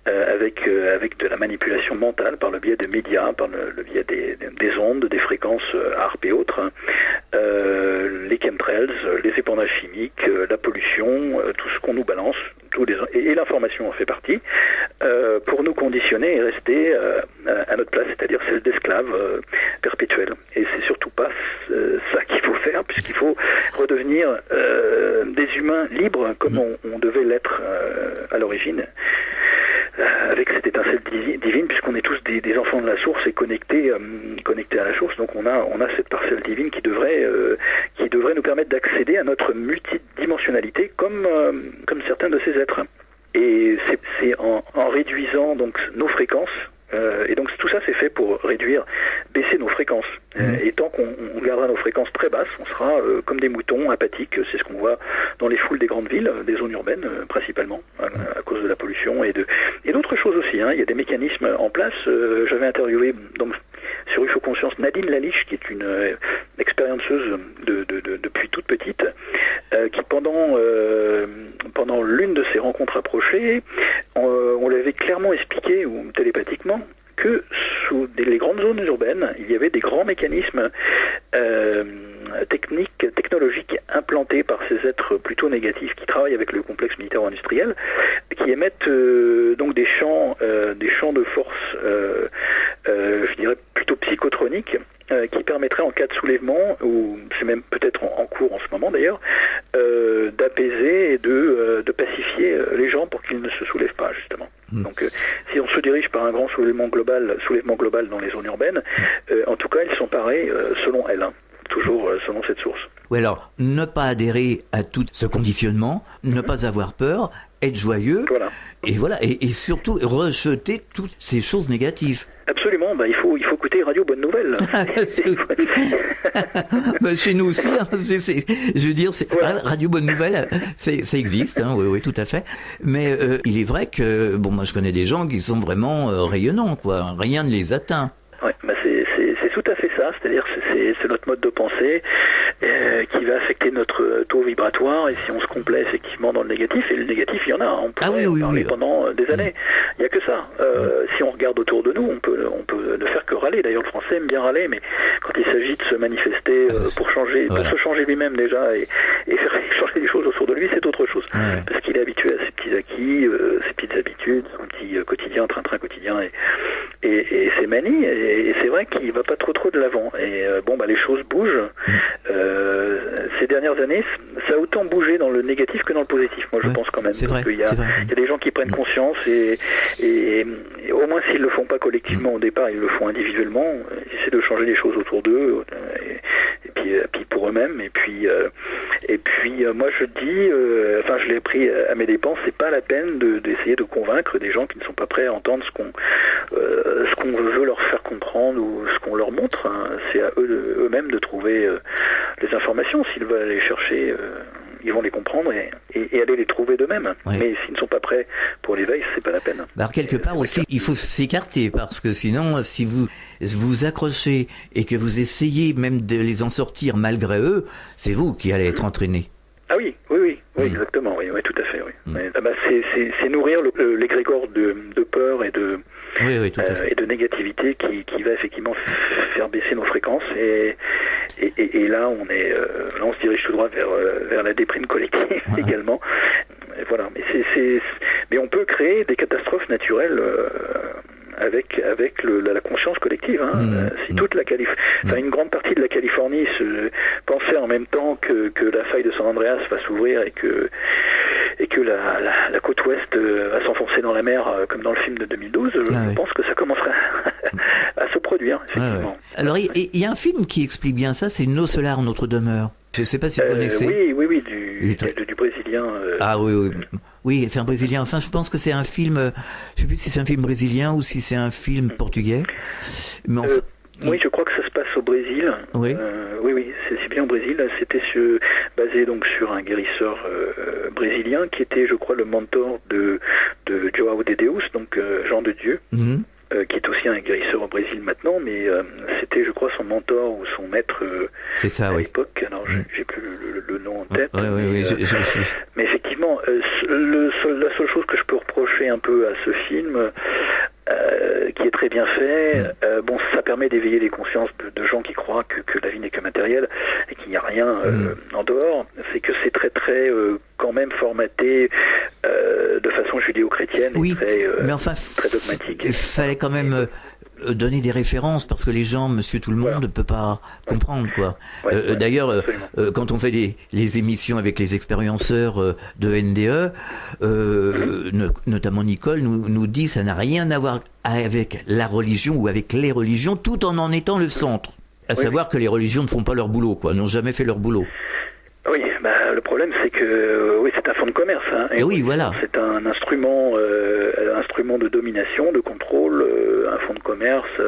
S6: avec de la manipulation mentale par le biais des médias, par le biais des ondes, des fréquences ARP et autres, les chemtrails, les épandages chimiques, la pollution, tout ce qu'on nous balance, et l'information en fait partie, pour nous conditionner et rester à notre place, c'est-à-dire celle d'esclaves perpétuels. Et c'est surtout pas ça qu'il faut faire, puisqu'il faut redevenir des humains libres comme on devait l'être à l'origine, avec cette étincelle divine, puisqu'on est tous des enfants de la source et connectés à la source. Donc on a cette parcelle divine qui devrait devrait nous permettre d'accéder à notre multidimensionnalité comme certains de ces êtres. Et c'est en réduisant donc nos fréquences. Et donc tout ça c'est fait pour baisser nos fréquences. Et tant qu'on gardera nos fréquences très basses, on sera comme des moutons apathiques. C'est ce qu'on voit dans les foules des grandes villes, des zones urbaines principalement, à cause de la pollution et d'autres choses aussi. Il y a des mécanismes en place. J'avais interviewé donc sur UFO Conscience Nadine Laliche, qui est une expérienceuse depuis toute petite, qui pendant l'une de ces rencontres approchées, on l'avait clairement expliqué, ou télépathiquement, que sous les grandes zones urbaines, il y avait des grands mécanismes technologiques implantés par ces êtres plutôt négatifs qui travaillent avec le complexe militaire-industriel, qui émettent donc des champs de force, je dirais plutôt psychotroniques, qui permettraient en cas de soulèvement, ou c'est même peut-être en cours en ce moment d'ailleurs, d'apaiser et de pacifier les gens pour qu'ils ne se soulèvent pas justement. Donc si on se dirige par un grand soulèvement global dans les zones urbaines, en tout cas ils sont parés selon elle, toujours selon cette source.
S4: Oui, alors ne pas adhérer à tout ce conditionnement, ne pas avoir peur, être joyeux, et surtout rejeter toutes ces choses négatives.
S6: Absolument, il faut écouter Radio Bonne Nouvelle.
S4: Chez nous aussi, je veux dire, Radio Bonne Nouvelle, ça existe, oui, tout à fait. Mais il est vrai que, moi je connais des gens qui sont vraiment rayonnants, quoi. Rien ne les atteint.
S6: Oui, c'est tout à fait ça, c'est-à-dire c'est notre mode de pensée qui va affecter notre taux vibratoire, et si on se complaît effectivement dans le négatif, et le négatif il y en a, on peut en parler pendant des années, il n'y a que ça. Si on regarde autour de nous, on peut ne faire que râler, d'ailleurs le français aime bien râler, mais quand il s'agit de se manifester pour se changer lui-même déjà, et faire changer les choses autour de lui, c'est autre chose, parce qu'il est habitué à ses petits acquis, ses petites habitudes, son petit quotidien, train-train quotidien, et ses manies, et c'est vrai qu'il va pas trop de l'avant, et les choses bougent. Ces dernières années, ça a autant bougé dans le négatif que dans le positif, moi je pense quand même.
S4: C'est vrai,
S6: il y a des gens qui prennent conscience, et au moins s'ils le font pas collectivement au départ, ils le font individuellement, ils essaient de changer les choses autour d'eux, et puis pour eux-mêmes, et puis moi je dis, je l'ai pris à mes dépenses, c'est pas la peine d'essayer de convaincre des gens qui ne sont pas prêts à entendre ce qu'on veut leur faire comprendre ou ce qu'on leur montre. C'est à eux-mêmes de trouver les informations. S'ils veulent aller chercher, ils vont les comprendre et aller les trouver d'eux-mêmes. Oui. Mais s'ils ne sont pas prêts pour l'éveil, c'est pas la peine.
S4: Alors quelque part aussi, il faut s'écarter, parce que sinon, si vous vous accrochez et que vous essayez même de les en sortir malgré eux, c'est vous qui allez être entraîné.
S6: Ah oui, exactement, oui, tout à fait, oui. C'est nourrir l'égrégore de peur et de négativité qui va effectivement faire baisser nos fréquences, et là on se dirige tout droit vers la déprime collective également. Et voilà, mais on peut créer des catastrophes naturelles avec la conscience collective. Si toute la une grande partie de la Californie se pensait en même temps que la faille de San Andreas va s'ouvrir et que la côte ouest va s'enfoncer dans la mer comme dans le film de 2012, je pense que ça commencerait à se produire, effectivement.
S4: Alors il y a un film qui explique bien ça, c'est Nos Solar, Notre Demeure. Je ne sais pas si vous connaissez.
S6: Oui, du Brésilien.
S4: Oui, c'est un Brésilien. Enfin, je pense que c'est un film. Je ne sais plus si c'est un film brésilien ou si c'est un film portugais. Mais
S6: oui, je crois que ça se passe au Brésil.
S4: Oui.
S6: Oui, c'est bien au Brésil. C'était basé donc sur un guérisseur brésilien qui était, je crois, le mentor de João de Deus, donc Jean de Dieu. Mm-hmm. Qui est aussi un guérisseur au Brésil maintenant, mais c'était, je crois, son mentor ou son maître à l'époque. Alors, j'ai plus le nom en tête. Mais effectivement, la seule chose que je peux reprocher un peu à ce film, qui est très bien fait, ça permet d'éveiller les consciences de gens qui croient que la vie n'est que matérielle et qu'il n'y a rien en dehors. C'est que c'est très très quand même formaté de façon judéo-chrétienne et très dogmatique.
S4: Il fallait quand même donner des références, parce que les gens, monsieur tout le monde, ne peut pas comprendre, quoi. D'ailleurs, quand on fait les émissions avec les expérienceurs de NDE, notamment Nicole nous dit ça n'a rien à voir avec la religion ou avec les religions, tout en étant le centre. À savoir que les religions ne font pas leur boulot, n'ont jamais fait leur boulot.
S6: Oui, le problème c'est que c'est un fonds de commerce. Et
S4: oui, voilà.
S6: C'est un instrument de domination, de contrôle, un fonds de commerce.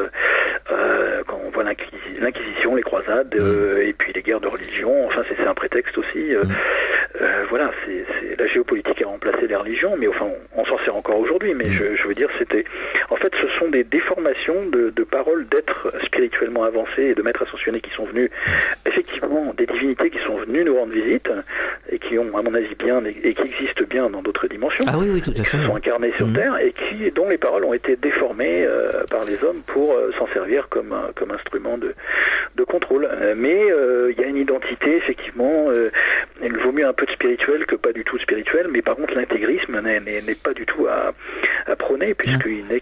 S6: Quand on voit l'Inquisition, les croisades, et puis les guerres de religion, enfin c'est un prétexte aussi. Voilà, c'est la géopolitique a remplacé les religions, mais enfin on s'en sert encore aujourd'hui. Mais je veux dire, en fait, ce sont des déformations de paroles d'êtres spirituellement avancés et de maîtres ascensionnés qui sont venus, effectivement, des divinités qui sont venues nous rendre visite et qui ont, à mon avis, et qui existent bien dans d'autres dimensions.
S4: Ah oui, tout à fait.
S6: Qui sont incarnées sur Terre et dont les paroles ont été déformées par les hommes pour s'en servir comme instrument de contrôle. Mais il y a une identité, effectivement. Il vaut mieux un peu de spirituel que pas du tout de spirituel, mais par contre l'intégrisme n'est pas du tout à prôner, puisqu'il n'est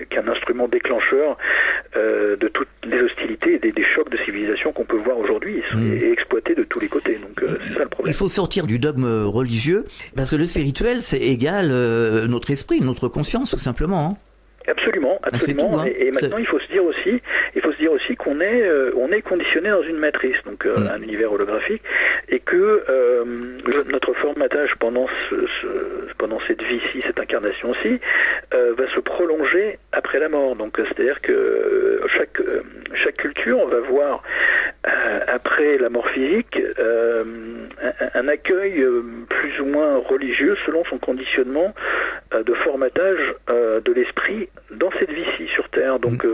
S6: qu'un instrument déclencheur de toutes les hostilités et des chocs de civilisation qu'on peut voir aujourd'hui et exploiter de tous les côtés. Donc c'est ça le problème.
S4: Il faut sortir du dogme religieux, parce que le spirituel c'est égal notre esprit, notre conscience tout simplement.
S6: Absolument.
S4: Tout, hein.
S6: Et maintenant, il faut se dire aussi qu'on est conditionné dans une matrice, donc un univers holographique, et que notre formatage pendant cette vie-ci, cette incarnation-ci, va se prolonger après la mort. Donc, c'est-à-dire que chaque culture va voir après la mort physique un accueil plus ou moins religieux selon son conditionnement de formatage de l'esprit dans cette vie-ci sur Terre. Donc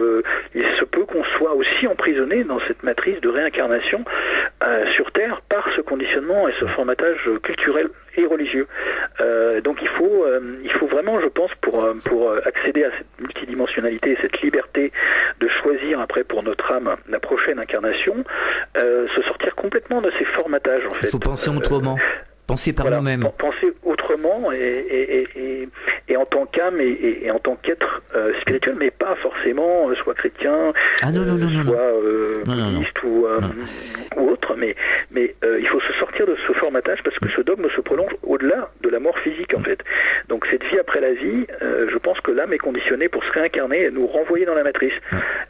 S6: il se peut qu'on soit aussi emprisonné dans cette matrice de réincarnation sur Terre par ce conditionnement et ce formatage culturel et religieux. Donc il faut vraiment, je pense, pour accéder à cette multidimensionnalité, cette liberté de choisir après pour notre âme la prochaine incarnation, se sortir complètement de ces formatages en fait.
S4: Il faut penser autrement. Penser par nous-mêmes.
S6: Penser autrement et en tant qu'âme et en tant qu'être spirituel, mais pas forcément soit chrétien, soit bouddhiste ou autre, mais il faut se sortir de ce formatage parce que ce dogme se prolonge au-delà de la mort physique en fait. Donc cette vie après la vie, je pense que l'âme est conditionnée pour se réincarner et nous renvoyer dans la matrice.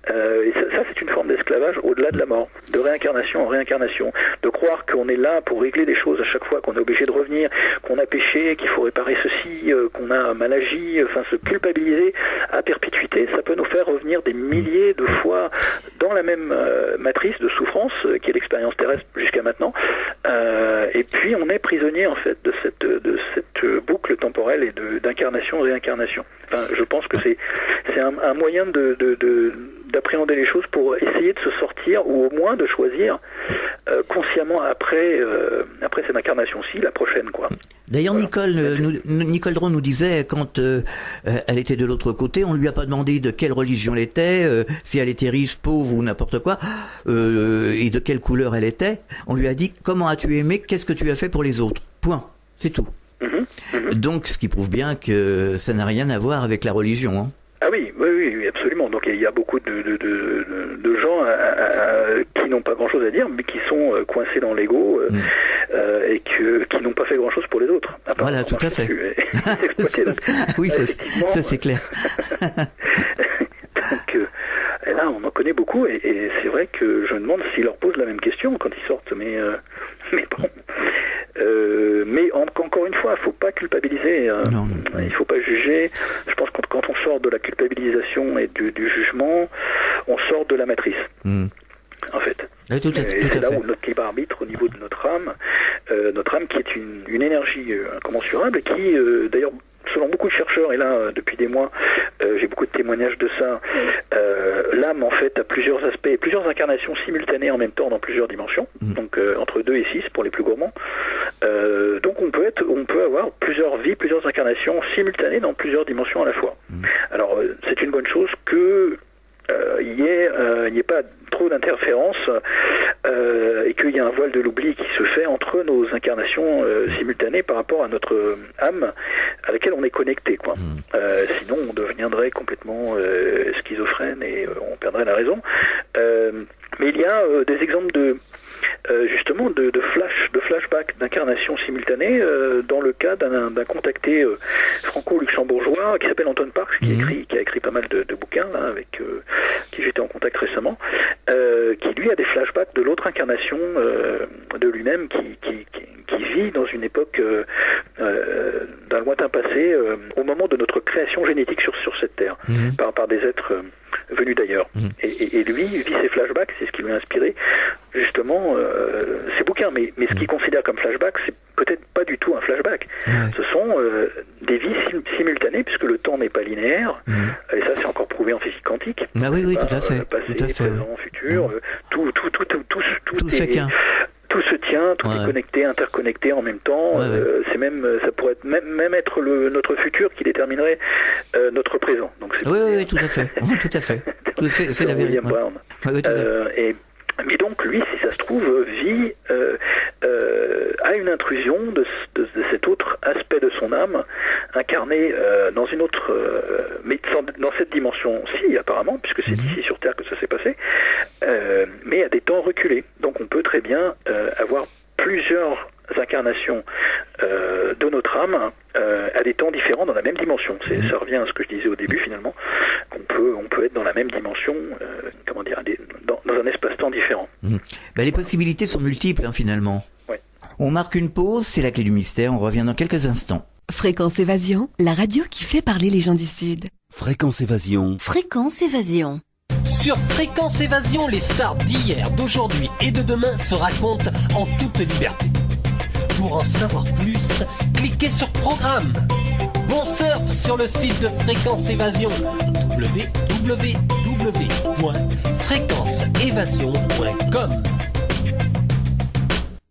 S6: Et ça c'est une forme d'esclavage au-delà de la mort, de réincarnation en réincarnation, de croire qu'on est là pour régler des choses à chaque fois, qu'on est obligé de revenir, qu'on a péché, qu'il faut réparer ceci, qu'on a mal agi, enfin se culpabiliser à perpétuité, ça peut nous faire revenir des milliers de fois dans la même matrice de souffrance qui est l'expérience terrestre jusqu'à maintenant. Et puis on est prisonnier en fait de cette boucle temporelle et d'incarnation-réincarnation. Enfin, je pense que c'est un moyen d'appréhender les choses pour essayer de se sortir ou au moins de choisir consciemment après cette incarnation-ci, la prochaine quoi.
S4: D'ailleurs, voilà. Nicole Dron nous disait quand elle était de l'autre côté, on lui a pas demandé de quelle religion elle était, si elle était riche, pauvre ou n'importe quoi, et de quelle couleur elle était. On lui a dit comment as-tu aimé, qu'est-ce que tu as fait pour les autres. Point. C'est tout. Donc, ce qui prouve bien que ça n'a rien à voir avec la religion. Hein.
S6: Ah oui, absolument. Donc il y a beaucoup de gens qui n'ont pas grand-chose à dire, mais qui sont coincés dans l'ego et qui n'ont pas fait grand-chose pour les autres.
S4: Voilà, tout à fait. Oui, ça c'est clair.
S6: Donc là, on en connaît beaucoup, et c'est vrai que je me demande s'ils leur posent la même question quand ils sortent, mais bon. Mais encore une fois, il ne faut pas culpabiliser, il ne faut pas juger. Je pense que quand on sort de la culpabilisation et du jugement, on sort de la matrice. En fait.
S4: Oui,
S6: c'est là où notre libre arbitre au niveau de notre âme qui est une énergie incommensurable et qui, d'ailleurs, selon beaucoup de chercheurs, et là depuis des mois j'ai beaucoup de témoignages de ça, l'âme en fait a plusieurs aspects, plusieurs incarnations simultanées en même temps dans plusieurs dimensions, donc entre 2 et 6 pour les plus gourmands. Donc on peut avoir plusieurs vies, plusieurs incarnations simultanées dans plusieurs dimensions à la fois. Alors c'est une bonne chose que il n'y ait pas trop d'interférences et qu'il y ait un voile de l'oubli qui se fait entre nos incarnations simultanées par rapport à notre âme à laquelle on est connecté, quoi. Sinon on deviendrait complètement schizophrène et on perdrait la raison. Mais il y a des exemples justement de flashback, d'incarnation simultanée dans le cas d'un contacté franco-luxembourgeois qui s'appelle Anton Parks, qui a écrit pas mal de bouquins là, avec qui j'étais en contact récemment, qui lui a des flashbacks de l'autre incarnation de lui-même qui vit dans une époque d'un lointain passé, au moment de notre création génétique sur cette terre, par des êtres venus d'ailleurs. Et lui vit ses flashbacks, c'est ce qui lui a inspiré justement ces bouquins. Mais ce qu'il considère comme flashback, c'est peut-être pas du tout un flashback. Ce sont des vies simultanées, puisque le temps n'est pas linéaire, et ça c'est encore prouvé en physique quantique.
S4: Ah oui, tout à fait.
S6: Passé,
S4: tout à fait.
S6: présent, futur, tout
S4: chacun.
S6: Tout se tient, tout est connecté, interconnecté en même temps. C'est même, ça pourrait même être notre futur qui déterminerait notre présent. Donc c'est
S4: oui, tout à fait. Tout à fait. C'est la vérité.
S6: William Brown. Mais donc lui, si ça se trouve, vit à une intrusion de cet autre aspect de son âme, incarné dans une autre, mais dans cette dimension-ci apparemment, puisque c'est ici sur Terre que ça s'est passé, mais à des temps reculés. Donc on peut très bien avoir plusieurs incarnations de notre âme à des temps différents dans la même dimension. Ça revient à ce que je disais au début finalement, qu'on peut être dans la même dimension, dans un espace-temps différent.
S4: Les possibilités sont multiples finalement.
S6: Ouais.
S4: On marque une pause, c'est la clé du mystère, on revient dans quelques instants.
S9: Fréquence Évasion, la radio qui fait parler les gens du Sud.
S10: Fréquence Évasion.
S3: Fréquence Évasion.
S5: Sur Fréquence Évasion, les stars d'hier, d'aujourd'hui et de demain se racontent en toute liberté. Pour en savoir plus, cliquez sur Programme. Bon surf sur le site de Fréquence Évasion, www.fréquenceévasion.com.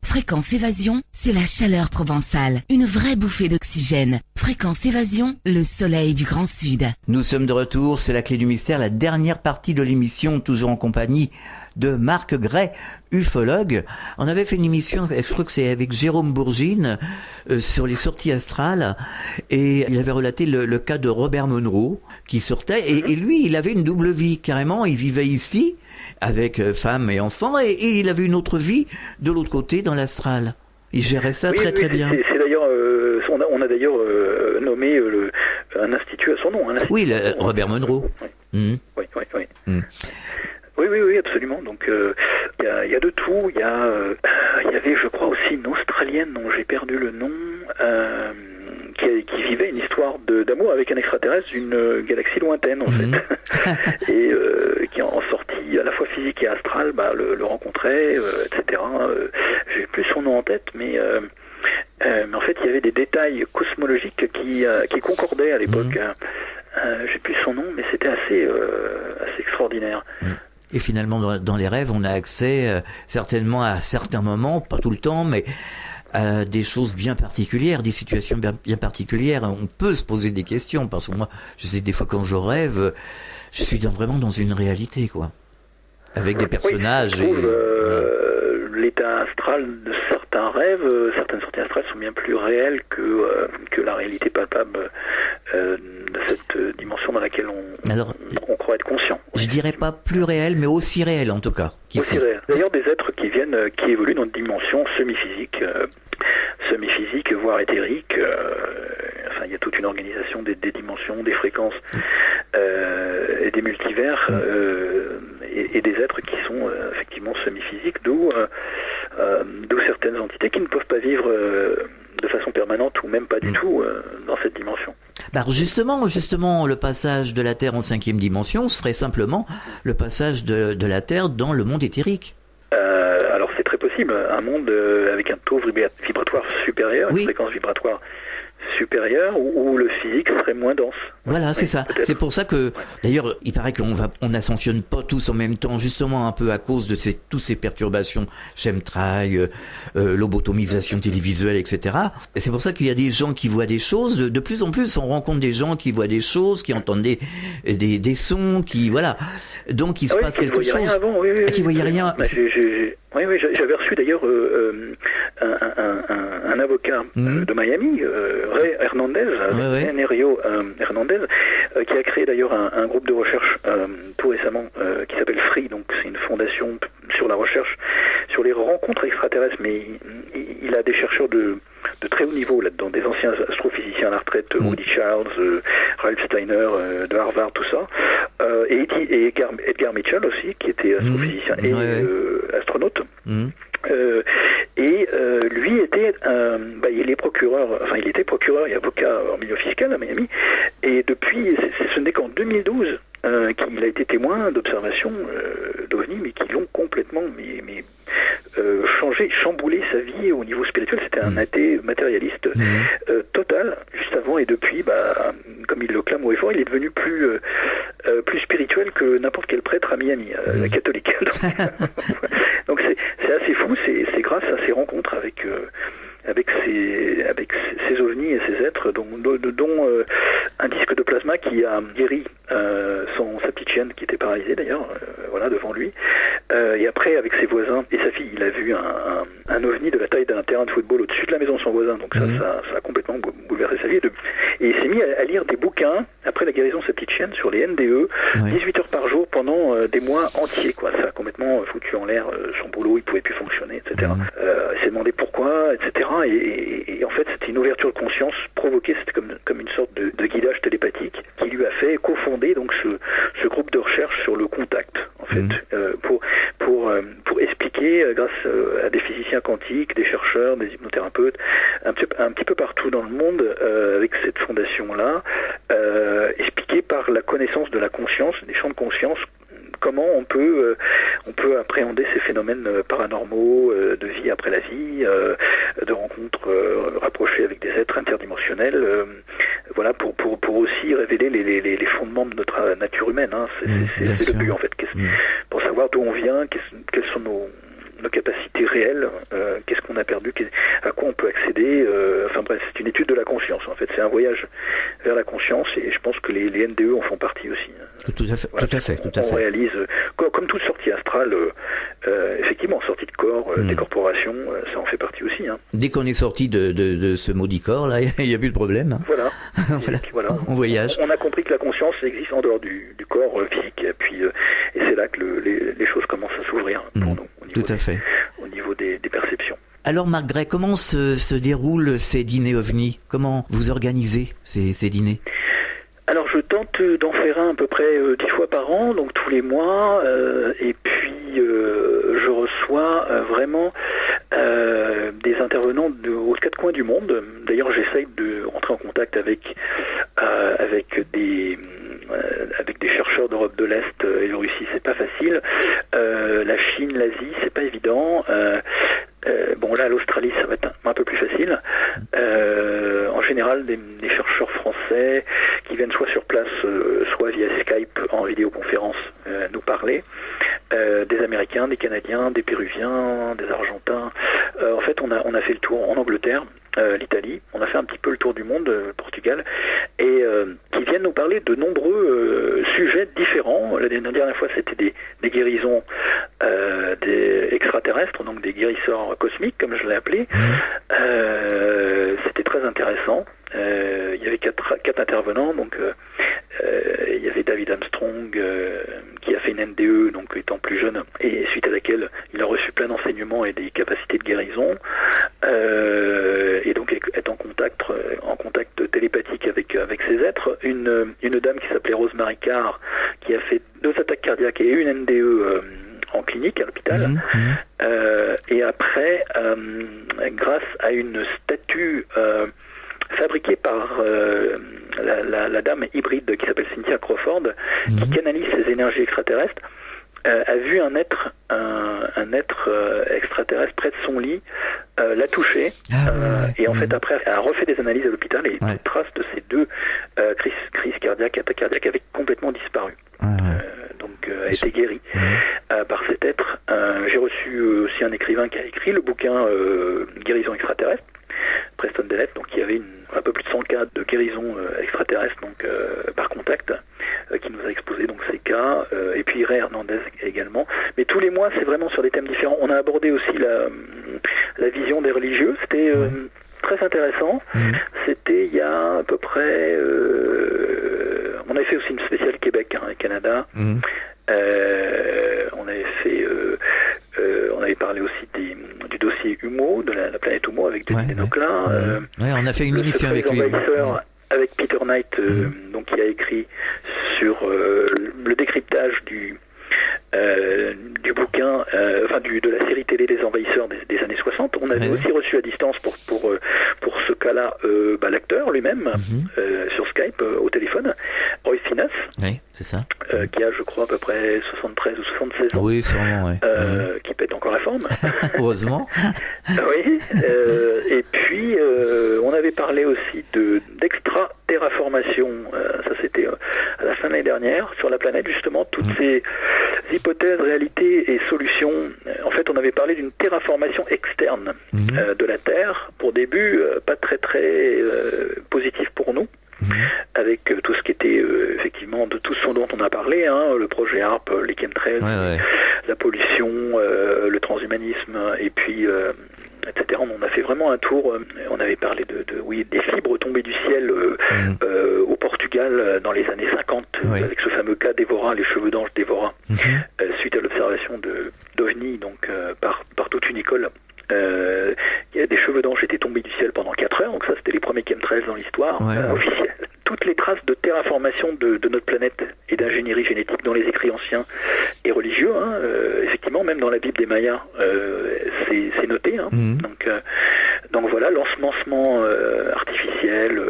S8: Fréquence Évasion, c'est la chaleur provençale, une vraie bouffée d'oxygène. Fréquence Évasion, le soleil du Grand Sud.
S4: Nous sommes de retour, c'est la clé du mystère, la dernière partie de l'émission, toujours en compagnie de Marc Gray, ufologue. On avait fait une émission, je crois que c'est avec Jérôme Bourgine, sur les sorties astrales, et il avait relaté le cas de Robert Monroe, qui sortait, et lui, il avait une double vie, carrément, il vivait ici, avec femme et enfants, et il avait une autre vie de l'autre côté, dans l'astral. Il gérait ça très bien.
S6: C'est d'ailleurs, on a d'ailleurs nommé un institut à son nom.
S4: Oui, Robert Monroe.
S6: Oui. Oui, absolument. Donc, il y a de tout. Il y avait, je crois, aussi une Australienne dont j'ai perdu le nom, qui vivait une histoire d'amour avec un extraterrestre d'une galaxie lointaine, en fait. Et qui, en sortie à la fois physique et astrale, le rencontrait, etc. J'ai plus son nom en tête, mais en fait, il y avait des détails cosmologiques qui concordaient à l'époque. J'ai plus son nom, mais c'était assez extraordinaire.
S4: Et finalement, dans les rêves, on a accès certainement à certains moments, pas tout le temps, mais à des choses bien particulières, des situations bien particulières. On peut se poser des questions, parce que moi, je sais, des fois quand je rêve, je suis vraiment dans une réalité, quoi. Avec des personnages.
S6: L'état astral de certains rêves, certaines sorties astrales sont bien plus réelles que la réalité palpable de cette dimension dans laquelle on croit être conscient.
S4: Je dirais pas plus réel, mais aussi réel en tout cas.
S6: Aussi réel. D'ailleurs, des êtres qui évoluent dans une dimension semi-physique, voire éthérique. Il y a toute une organisation des dimensions, des fréquences et des multivers et des êtres qui sont effectivement semi-physiques, d'où certaines entités qui ne peuvent pas vivre de façon permanente ou même pas du tout dans cette dimension.
S4: Justement, le passage de la Terre en 5e dimension serait simplement le passage de la Terre dans le monde éthérique.
S6: Alors c'est très possible, un monde avec un taux vibratoire supérieur, une fréquence vibratoire supérieure où le physique serait moins dense.
S4: Voilà, c'est ça. Peut-être. C'est pour ça que, d'ailleurs, il paraît qu'on n'ascensionne pas tous en même temps, justement un peu à cause de toutes ces perturbations, chemtrail, lobotomisation télévisuelle, etc. Et c'est pour ça qu'il y a des gens qui voient des choses. De plus en plus, on rencontre des gens qui voient des choses, qui entendent des sons, qui, voilà. Donc, il se passe quelque chose.
S6: Rien avant,
S4: qui voyaient rien.
S6: J'avais reçu d'ailleurs un avocat de Miami, Ray Hernandez, Nerio Hernandez, qui a créé d'ailleurs un groupe de recherche tout récemment qui s'appelle FREE, donc c'est une fondation sur la recherche sur les rencontres astrophysicien et astronaute. Lui était, il était procureur et avocat en milieu fiscal à Miami, et depuis, ce n'est qu'en 2012 qu'il a été témoin d'observations d'OVNI, mais qui l'ont complètement chamboulé sa vie au niveau spirituel. C'était un athée matérialiste total juste avant, et depuis, comme il le clame haut et fort, il est devenu plus spirituel que n'importe quel prêtre à Miami, catholique. Donc c'est assez fou. C'est grâce à ces rencontres avec ces ovnis et ces êtres, dont un disque de plasma qui a guéri sa petite chienne qui était paralysée d'ailleurs, devant lui. Et après, avec ses voisins et sa fille, il a vu un ovni de la taille d'un terrain de football au-dessus de la maison de son voisin. Donc ça a complètement bouleversé sa vie. Et il s'est mis à lire des bouquins après la guérison de sa petite chienne sur les NDE, 18 heures par jour pendant des mois entiers. Ça a complètement foutu en l'air son boulot, il pouvait plus fonctionner, etc. Il s'est demandé pourquoi, etc. Et en fait, c'était une ouverture de conscience provoquée, c'était comme une sorte de guidage télépathique qui lui a fait cofonder donc ce groupe de recherche sur le contact, en fait, pour expliquer, grâce à des physiciens quantiques, des chercheurs, des hypnothérapeutes, un petit peu partout dans le monde, avec cette fondation-là, expliquer par la connaissance de la conscience, des champs de conscience, comment on peut appréhender ces phénomènes paranormaux, de vie après la vie, de rencontres rapprochées avec des êtres interdimensionnels, pour aussi révéler les fondements de notre nature humaine. C'est le but, en fait, pour savoir d'où on vient, quelles sont nos capacités réelles, qu'est-ce qu'on a perdu, à quoi on peut accéder. C'est une étude de la conscience, en fait. C'est un voyage vers la conscience, et je pense que les NDE en font partie aussi.
S4: Tout à fait.
S6: On réalise, comme toute sortie astrale, effectivement, sortie de corps, décorporation, ça en fait partie aussi.
S4: Dès qu'on est sorti de ce maudit corps, là, il n'y a plus de problème.
S6: Voilà.
S4: On voyage.
S6: On a compris que la conscience existe en dehors du corps physique, et puis et c'est là que les choses commencent à s'ouvrir pour nous.
S4: Tout à fait.
S6: Au niveau des perceptions.
S4: Alors Marc Gray, comment se déroulent ces dîners OVNI? Comment vous organisez ces dîners?
S6: Alors je tente d'en faire un à peu près 10 fois par an, donc tous les mois, et puis je reçois vraiment des intervenants aux quatre coins du monde. D'ailleurs, j'essaye de rentrer en contact avec des chercheurs d'Europe de l'Est et de Russie, c'est pas facile. La Chine, l'Asie, c'est pas évident. Là, l'Australie, ça va être un peu plus facile. En général, des chercheurs français qui viennent soit sur place, soit via Skype en vidéoconférence nous parler. Des Américains, des Canadiens, des Péruviens, des Argentins. En fait, on a fait le tour en Angleterre, l'Italie. On a fait un petit peu le tour du monde, le Portugal, et qui viennent nous parler de nombreux sujets différents. La dernière fois, c'était des guérisons des extraterrestres, donc des guérisseurs cosmiques, comme je l'ai appelé. C'était très intéressant. Il y avait quatre intervenants, donc il y avait David Armstrong qui a fait une NDE, donc étant plus jeune, et suite à laquelle il a reçu plein d'enseignements et des capacités de guérison, et donc est en contact télépathique avec ces êtres. Une dame qui s'appelait Rosemary Carr, qui a fait 2 attaques cardiaques et une NDE en clinique à l'hôpital. Et après, grâce à une statue fabriquée par la dame hybride qui s'appelle Cynthia Crawford, qui canalise ses énergies extraterrestres, a vu un être extraterrestre près de son lit, l'a touché, et en fait après a refait des analyses à l'hôpital, et toute trace de ces 2 crises cardiaques, attaques cardiaques, avaient complètement disparu. Donc a été guéri par cet être. J'ai reçu aussi un écrivain qui a écrit le bouquin Guérison extraterrestre, Preston Dennett, donc il y avait un peu plus de 100 cas de guérison extraterrestre, donc par contact, qui nous a exposé donc ces cas, et puis Ray Hernandez également. Mais tous les mois, c'est vraiment sur des thèmes différents. On a abordé aussi la vision des religieux. C'était très intéressant. C'était il y a à peu près... on avait fait aussi une spéciale Québec et Canada. On avait fait... on avait parlé aussi du dossier Humo, de la planète Humo, avec Denis Denoclin.
S4: On a fait une émission avec lui.
S6: Avec Peter Knight, donc qui a écrit sur le décryptage du bouquin, de la série télé des envahisseurs des années 60. On avait aussi reçu à distance pour ce cas-là l'acteur lui-même sur Skype au téléphone, Roy Finas.
S4: Oui, c'est ça.
S6: Qui a, je crois, à peu près 73 ou 76 ans.
S4: Oui, sûrement, oui.
S6: Qui pète encore la forme.
S4: Heureusement.
S6: Oui. Et puis, on avait parlé aussi d'extra-terraformation. Ça, c'était à la fin de l'année dernière, sur la planète, justement, toutes ces hypothèses, réalités et solutions. En fait, on avait parlé d'une terraformation externe de la Terre. Pour début, pas très positif pour nous. Avec tout ce qui était effectivement de tout ce dont on a parlé, le projet HARP, les chemtrails, la pollution, le transhumanisme, et puis etc. On a fait vraiment un tour. On avait parlé des fibres tombées du ciel au Portugal dans les années 50, avec ce fameux cas d'Evora, les cheveux d'ange d'Evora, suite à l'observation d'OVNI, donc par toute une école. Il y a des cheveux d'ange étaient tombés du ciel pendant 4 heures, donc ça c'était les premiers chemtrails dans l'histoire officielle. Toutes les traces de terraformation de notre planète et d'ingénierie génétique dans les écrits anciens et religieux, effectivement, même dans la Bible des Mayas, c'est noté. Donc voilà, l'ensemencement artificiel,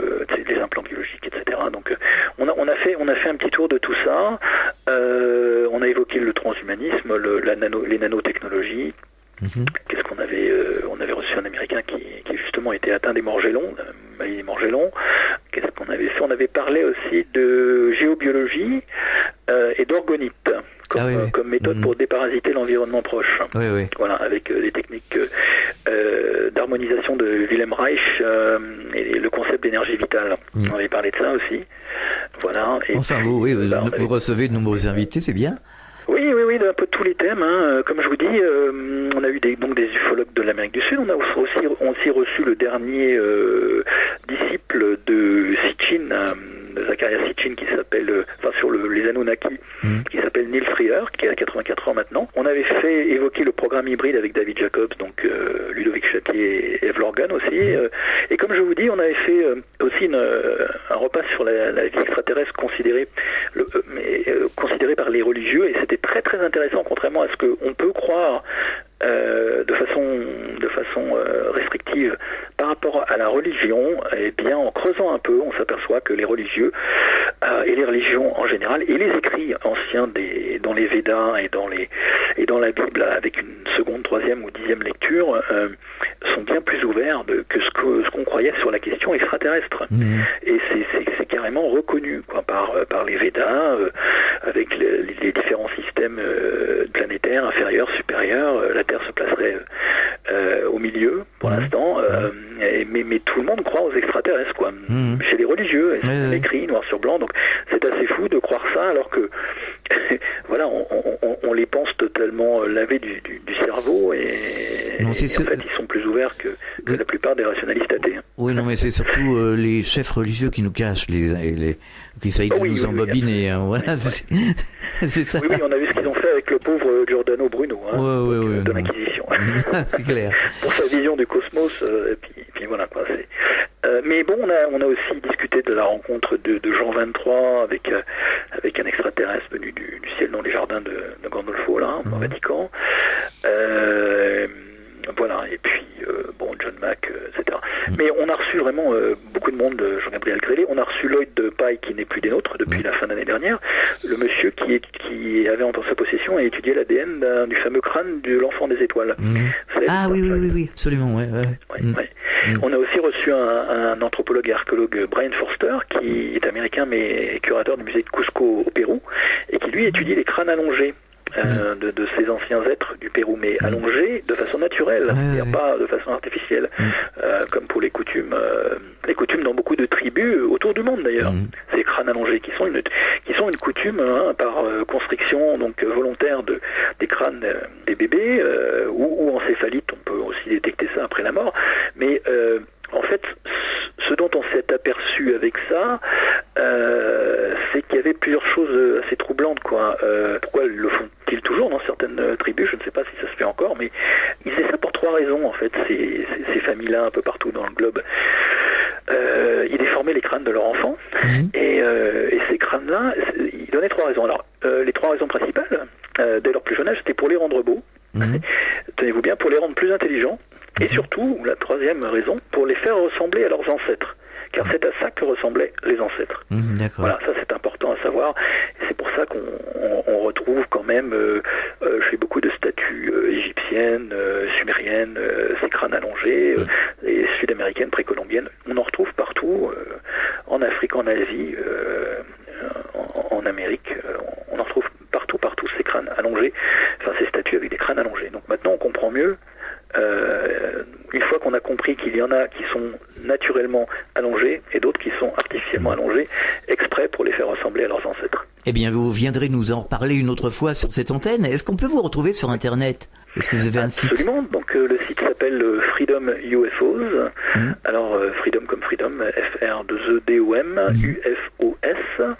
S6: les implants biologiques, etc. Donc on a fait un petit tour de tout ça. On a évoqué le transhumanisme, les nanotechnologies. Qu'est-ce qu'on avait on avait reçu un Américain qui justement était atteint des morgellons, maladie des morgellons. Qu'est-ce qu'on avait fait? On avait parlé aussi de géobiologie et d'orgonite comme méthode pour déparasiter l'environnement proche. Voilà, avec les techniques d'harmonisation de Wilhelm Reich et le concept d'énergie vitale. On avait parlé de ça aussi. Voilà. Et
S4: vous recevez de nombreux invités, c'est bien.
S6: Oui, d'un peu tous les thèmes. Comme je vous dis, on a eu des ufologues de l'Amérique du Sud. On a aussi reçu le dernier disciple de Sitchin, de Zecharia Sitchin, qui s'appelle, sur les Anunnaki, qui s'appelle Neil Freer, qui a 84 ans maintenant. On avait fait évoquer le programme hybride avec David Jacobs, donc Ludovic Chatier et Eve Lorgan aussi. Et comme je vous dis, on avait fait aussi un repas sur la vie extraterrestre considérée par les religieux, et c'était très très intéressant, contrairement à ce qu'on peut croire de façon restrictive par rapport à la religion. Eh bien, en creusant un peu, on s'aperçoit que les religieux et les religions en général, et les écrits anciens dans les Védas et dans la Bible, avec une seconde, troisième ou 10e lecture, sont bien plus ouverts que ce qu'on croyait sur la question extraterrestre. Et c'est carrément reconnu par les Védas, avec les différents systèmes planétaires, inférieurs, supérieurs. La Terre se placerait au milieu pour l'instant, mais tout le monde croit aux extraterrestres, chez les religieux, et c'est écrit noir sur blanc. Donc c'est assez fou de croire ça, alors que voilà, on les pense totalement lavés du cerveau, et en fait ils sont plus ouverts que la plupart des rationalistes athées.
S4: Oui, non, mais c'est surtout les chefs religieux qui nous cachent, qui essayent de nous embobiner. Voilà, c'est ça.
S6: Oui, on a vu ce qu'ils ont fait avec le pauvre Giordano Bruno, de l'Inquisition.
S4: C'est clair.
S6: Pour sa vision du cosmos, et puis voilà quoi. Mais bon, on a aussi discuté de la rencontre de Jean 23 avec un extraterrestre venu du ciel dans les jardins de Gandolfo, là, au Vatican. Voilà, et puis John Mack, etc. Mais on a reçu vraiment beaucoup de monde, Jean-Gabriel Grélé. On a reçu Lloyd de Paille, qui n'est plus des nôtres depuis la fin de l'année dernière, le monsieur qui avait en sa possession et étudié l'ADN du fameux crâne de l'enfant des étoiles.
S4: Oui, absolument,
S6: On a aussi reçu un anthropologue et archéologue, Brian Forster, qui est américain mais curateur du musée de Cusco au Pérou, et qui lui étudie les crânes allongés de ces anciens êtres du Pérou, mais allongés de façon naturelle, c'est-à-dire pas de façon artificielle, comme pour les coutumes dans beaucoup de tribus autour du monde d'ailleurs. Ces crânes allongés qui sont une coutume par constriction donc volontaire des crânes des bébés ou encéphalite. On peut aussi détecter ça après la mort, mais en fait, ce dont on s'est aperçu avec ça, c'est qu'il y avait plusieurs choses assez troublantes, pourquoi le font-ils toujours dans certaines tribus? Je ne sais pas si ça se fait encore, mais ils faisaient ça pour 3 raisons, en fait, ces familles-là, un peu partout dans le globe. Ils déformaient les crânes de leurs enfants, et ces crânes-là, ils donnaient 3 raisons. Alors, les 3 raisons principales, dès pour les rendre beaux, tenez-vous bien, pour les rendre plus intelligents, et surtout, la troisième raison, pour les faire ressembler à leurs ancêtres. Car c'est à ça que ressemblaient les ancêtres.
S4: D'accord.
S6: Voilà, ça c'est important à savoir. Et c'est pour ça qu'on retrouve quand même chez beaucoup de statues égyptiennes, sumériennes, ces crânes allongés, et sud-américaines, précolombiennes. On en retrouve partout, en Afrique, en Asie, en Amérique. On en retrouve partout ces crânes allongés, enfin ces statues avec des crânes allongés. Donc maintenant on comprend mieux. Une fois qu'on a compris qu'il y en a qui sont naturellement allongés et d'autres qui sont artificiellement allongés, exprès pour les faire ressembler à leurs ancêtres.
S4: Eh bien, vous viendrez nous en reparler une autre fois sur cette antenne. Est-ce qu'on peut vous retrouver sur Internet ? Est-ce que vous avez un site ?
S6: Absolument. Donc le site s'appelle Freedom UFOs. Alors Freedom comme Freedom, FR2EDOM, UFOS,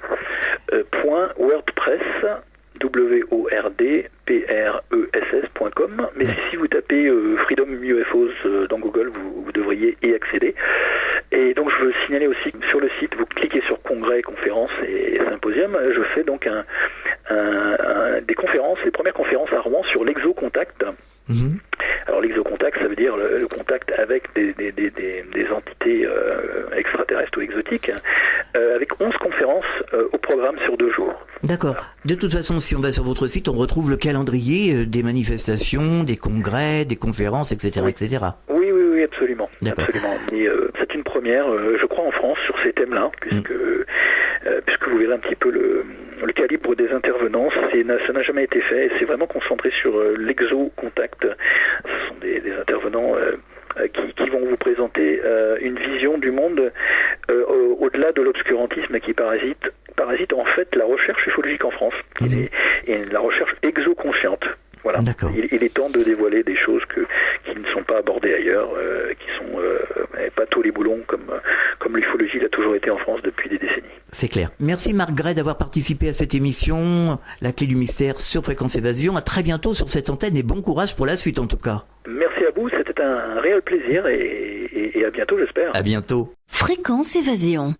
S6: .wordpress. WORDPRESS.com, mais si vous tapez Freedom UFOs dans Google, vous devriez y accéder. Et donc je veux signaler aussi que sur le site, vous cliquez sur congrès, conférences et symposium. Je fais donc des conférences, les premières conférences à Rouen sur l'exocontact. Alors l'exocontact, ça veut dire le contact avec des entités extraterrestres ou exotiques, avec 11 conférences au programme sur 2 jours.
S4: D'accord. De toute façon, si on va sur votre site, on retrouve le calendrier des manifestations, des congrès, des conférences, etc. etc.
S6: Oui, absolument. Absolument. Et c'est une première, je crois, en France sur ces thèmes-là, puisque vous verrez un petit peu le calibre des intervenants, ça n'a jamais été fait, et c'est vraiment concentré sur l'exocontact. Ce sont des intervenants qui vont vous présenter une vision du monde au-delà de l'obscurantisme qui parasite en fait la recherche ufologique en France, et la recherche exoconsciente. Voilà. Il est temps de dévoiler des choses qui ne sont pas abordées ailleurs, qui sont pas tous les boulons comme l'ufologie l'a toujours été en France depuis des décennies.
S4: C'est clair. Merci Marc Gray d'avoir participé à cette émission, La Clé du Mystère sur Fréquence Évasion. À très bientôt sur cette antenne et bon courage pour la suite en tout cas.
S6: Merci à vous, c'était un réel plaisir et à bientôt j'espère.
S4: À bientôt.
S3: Fréquence Évasion.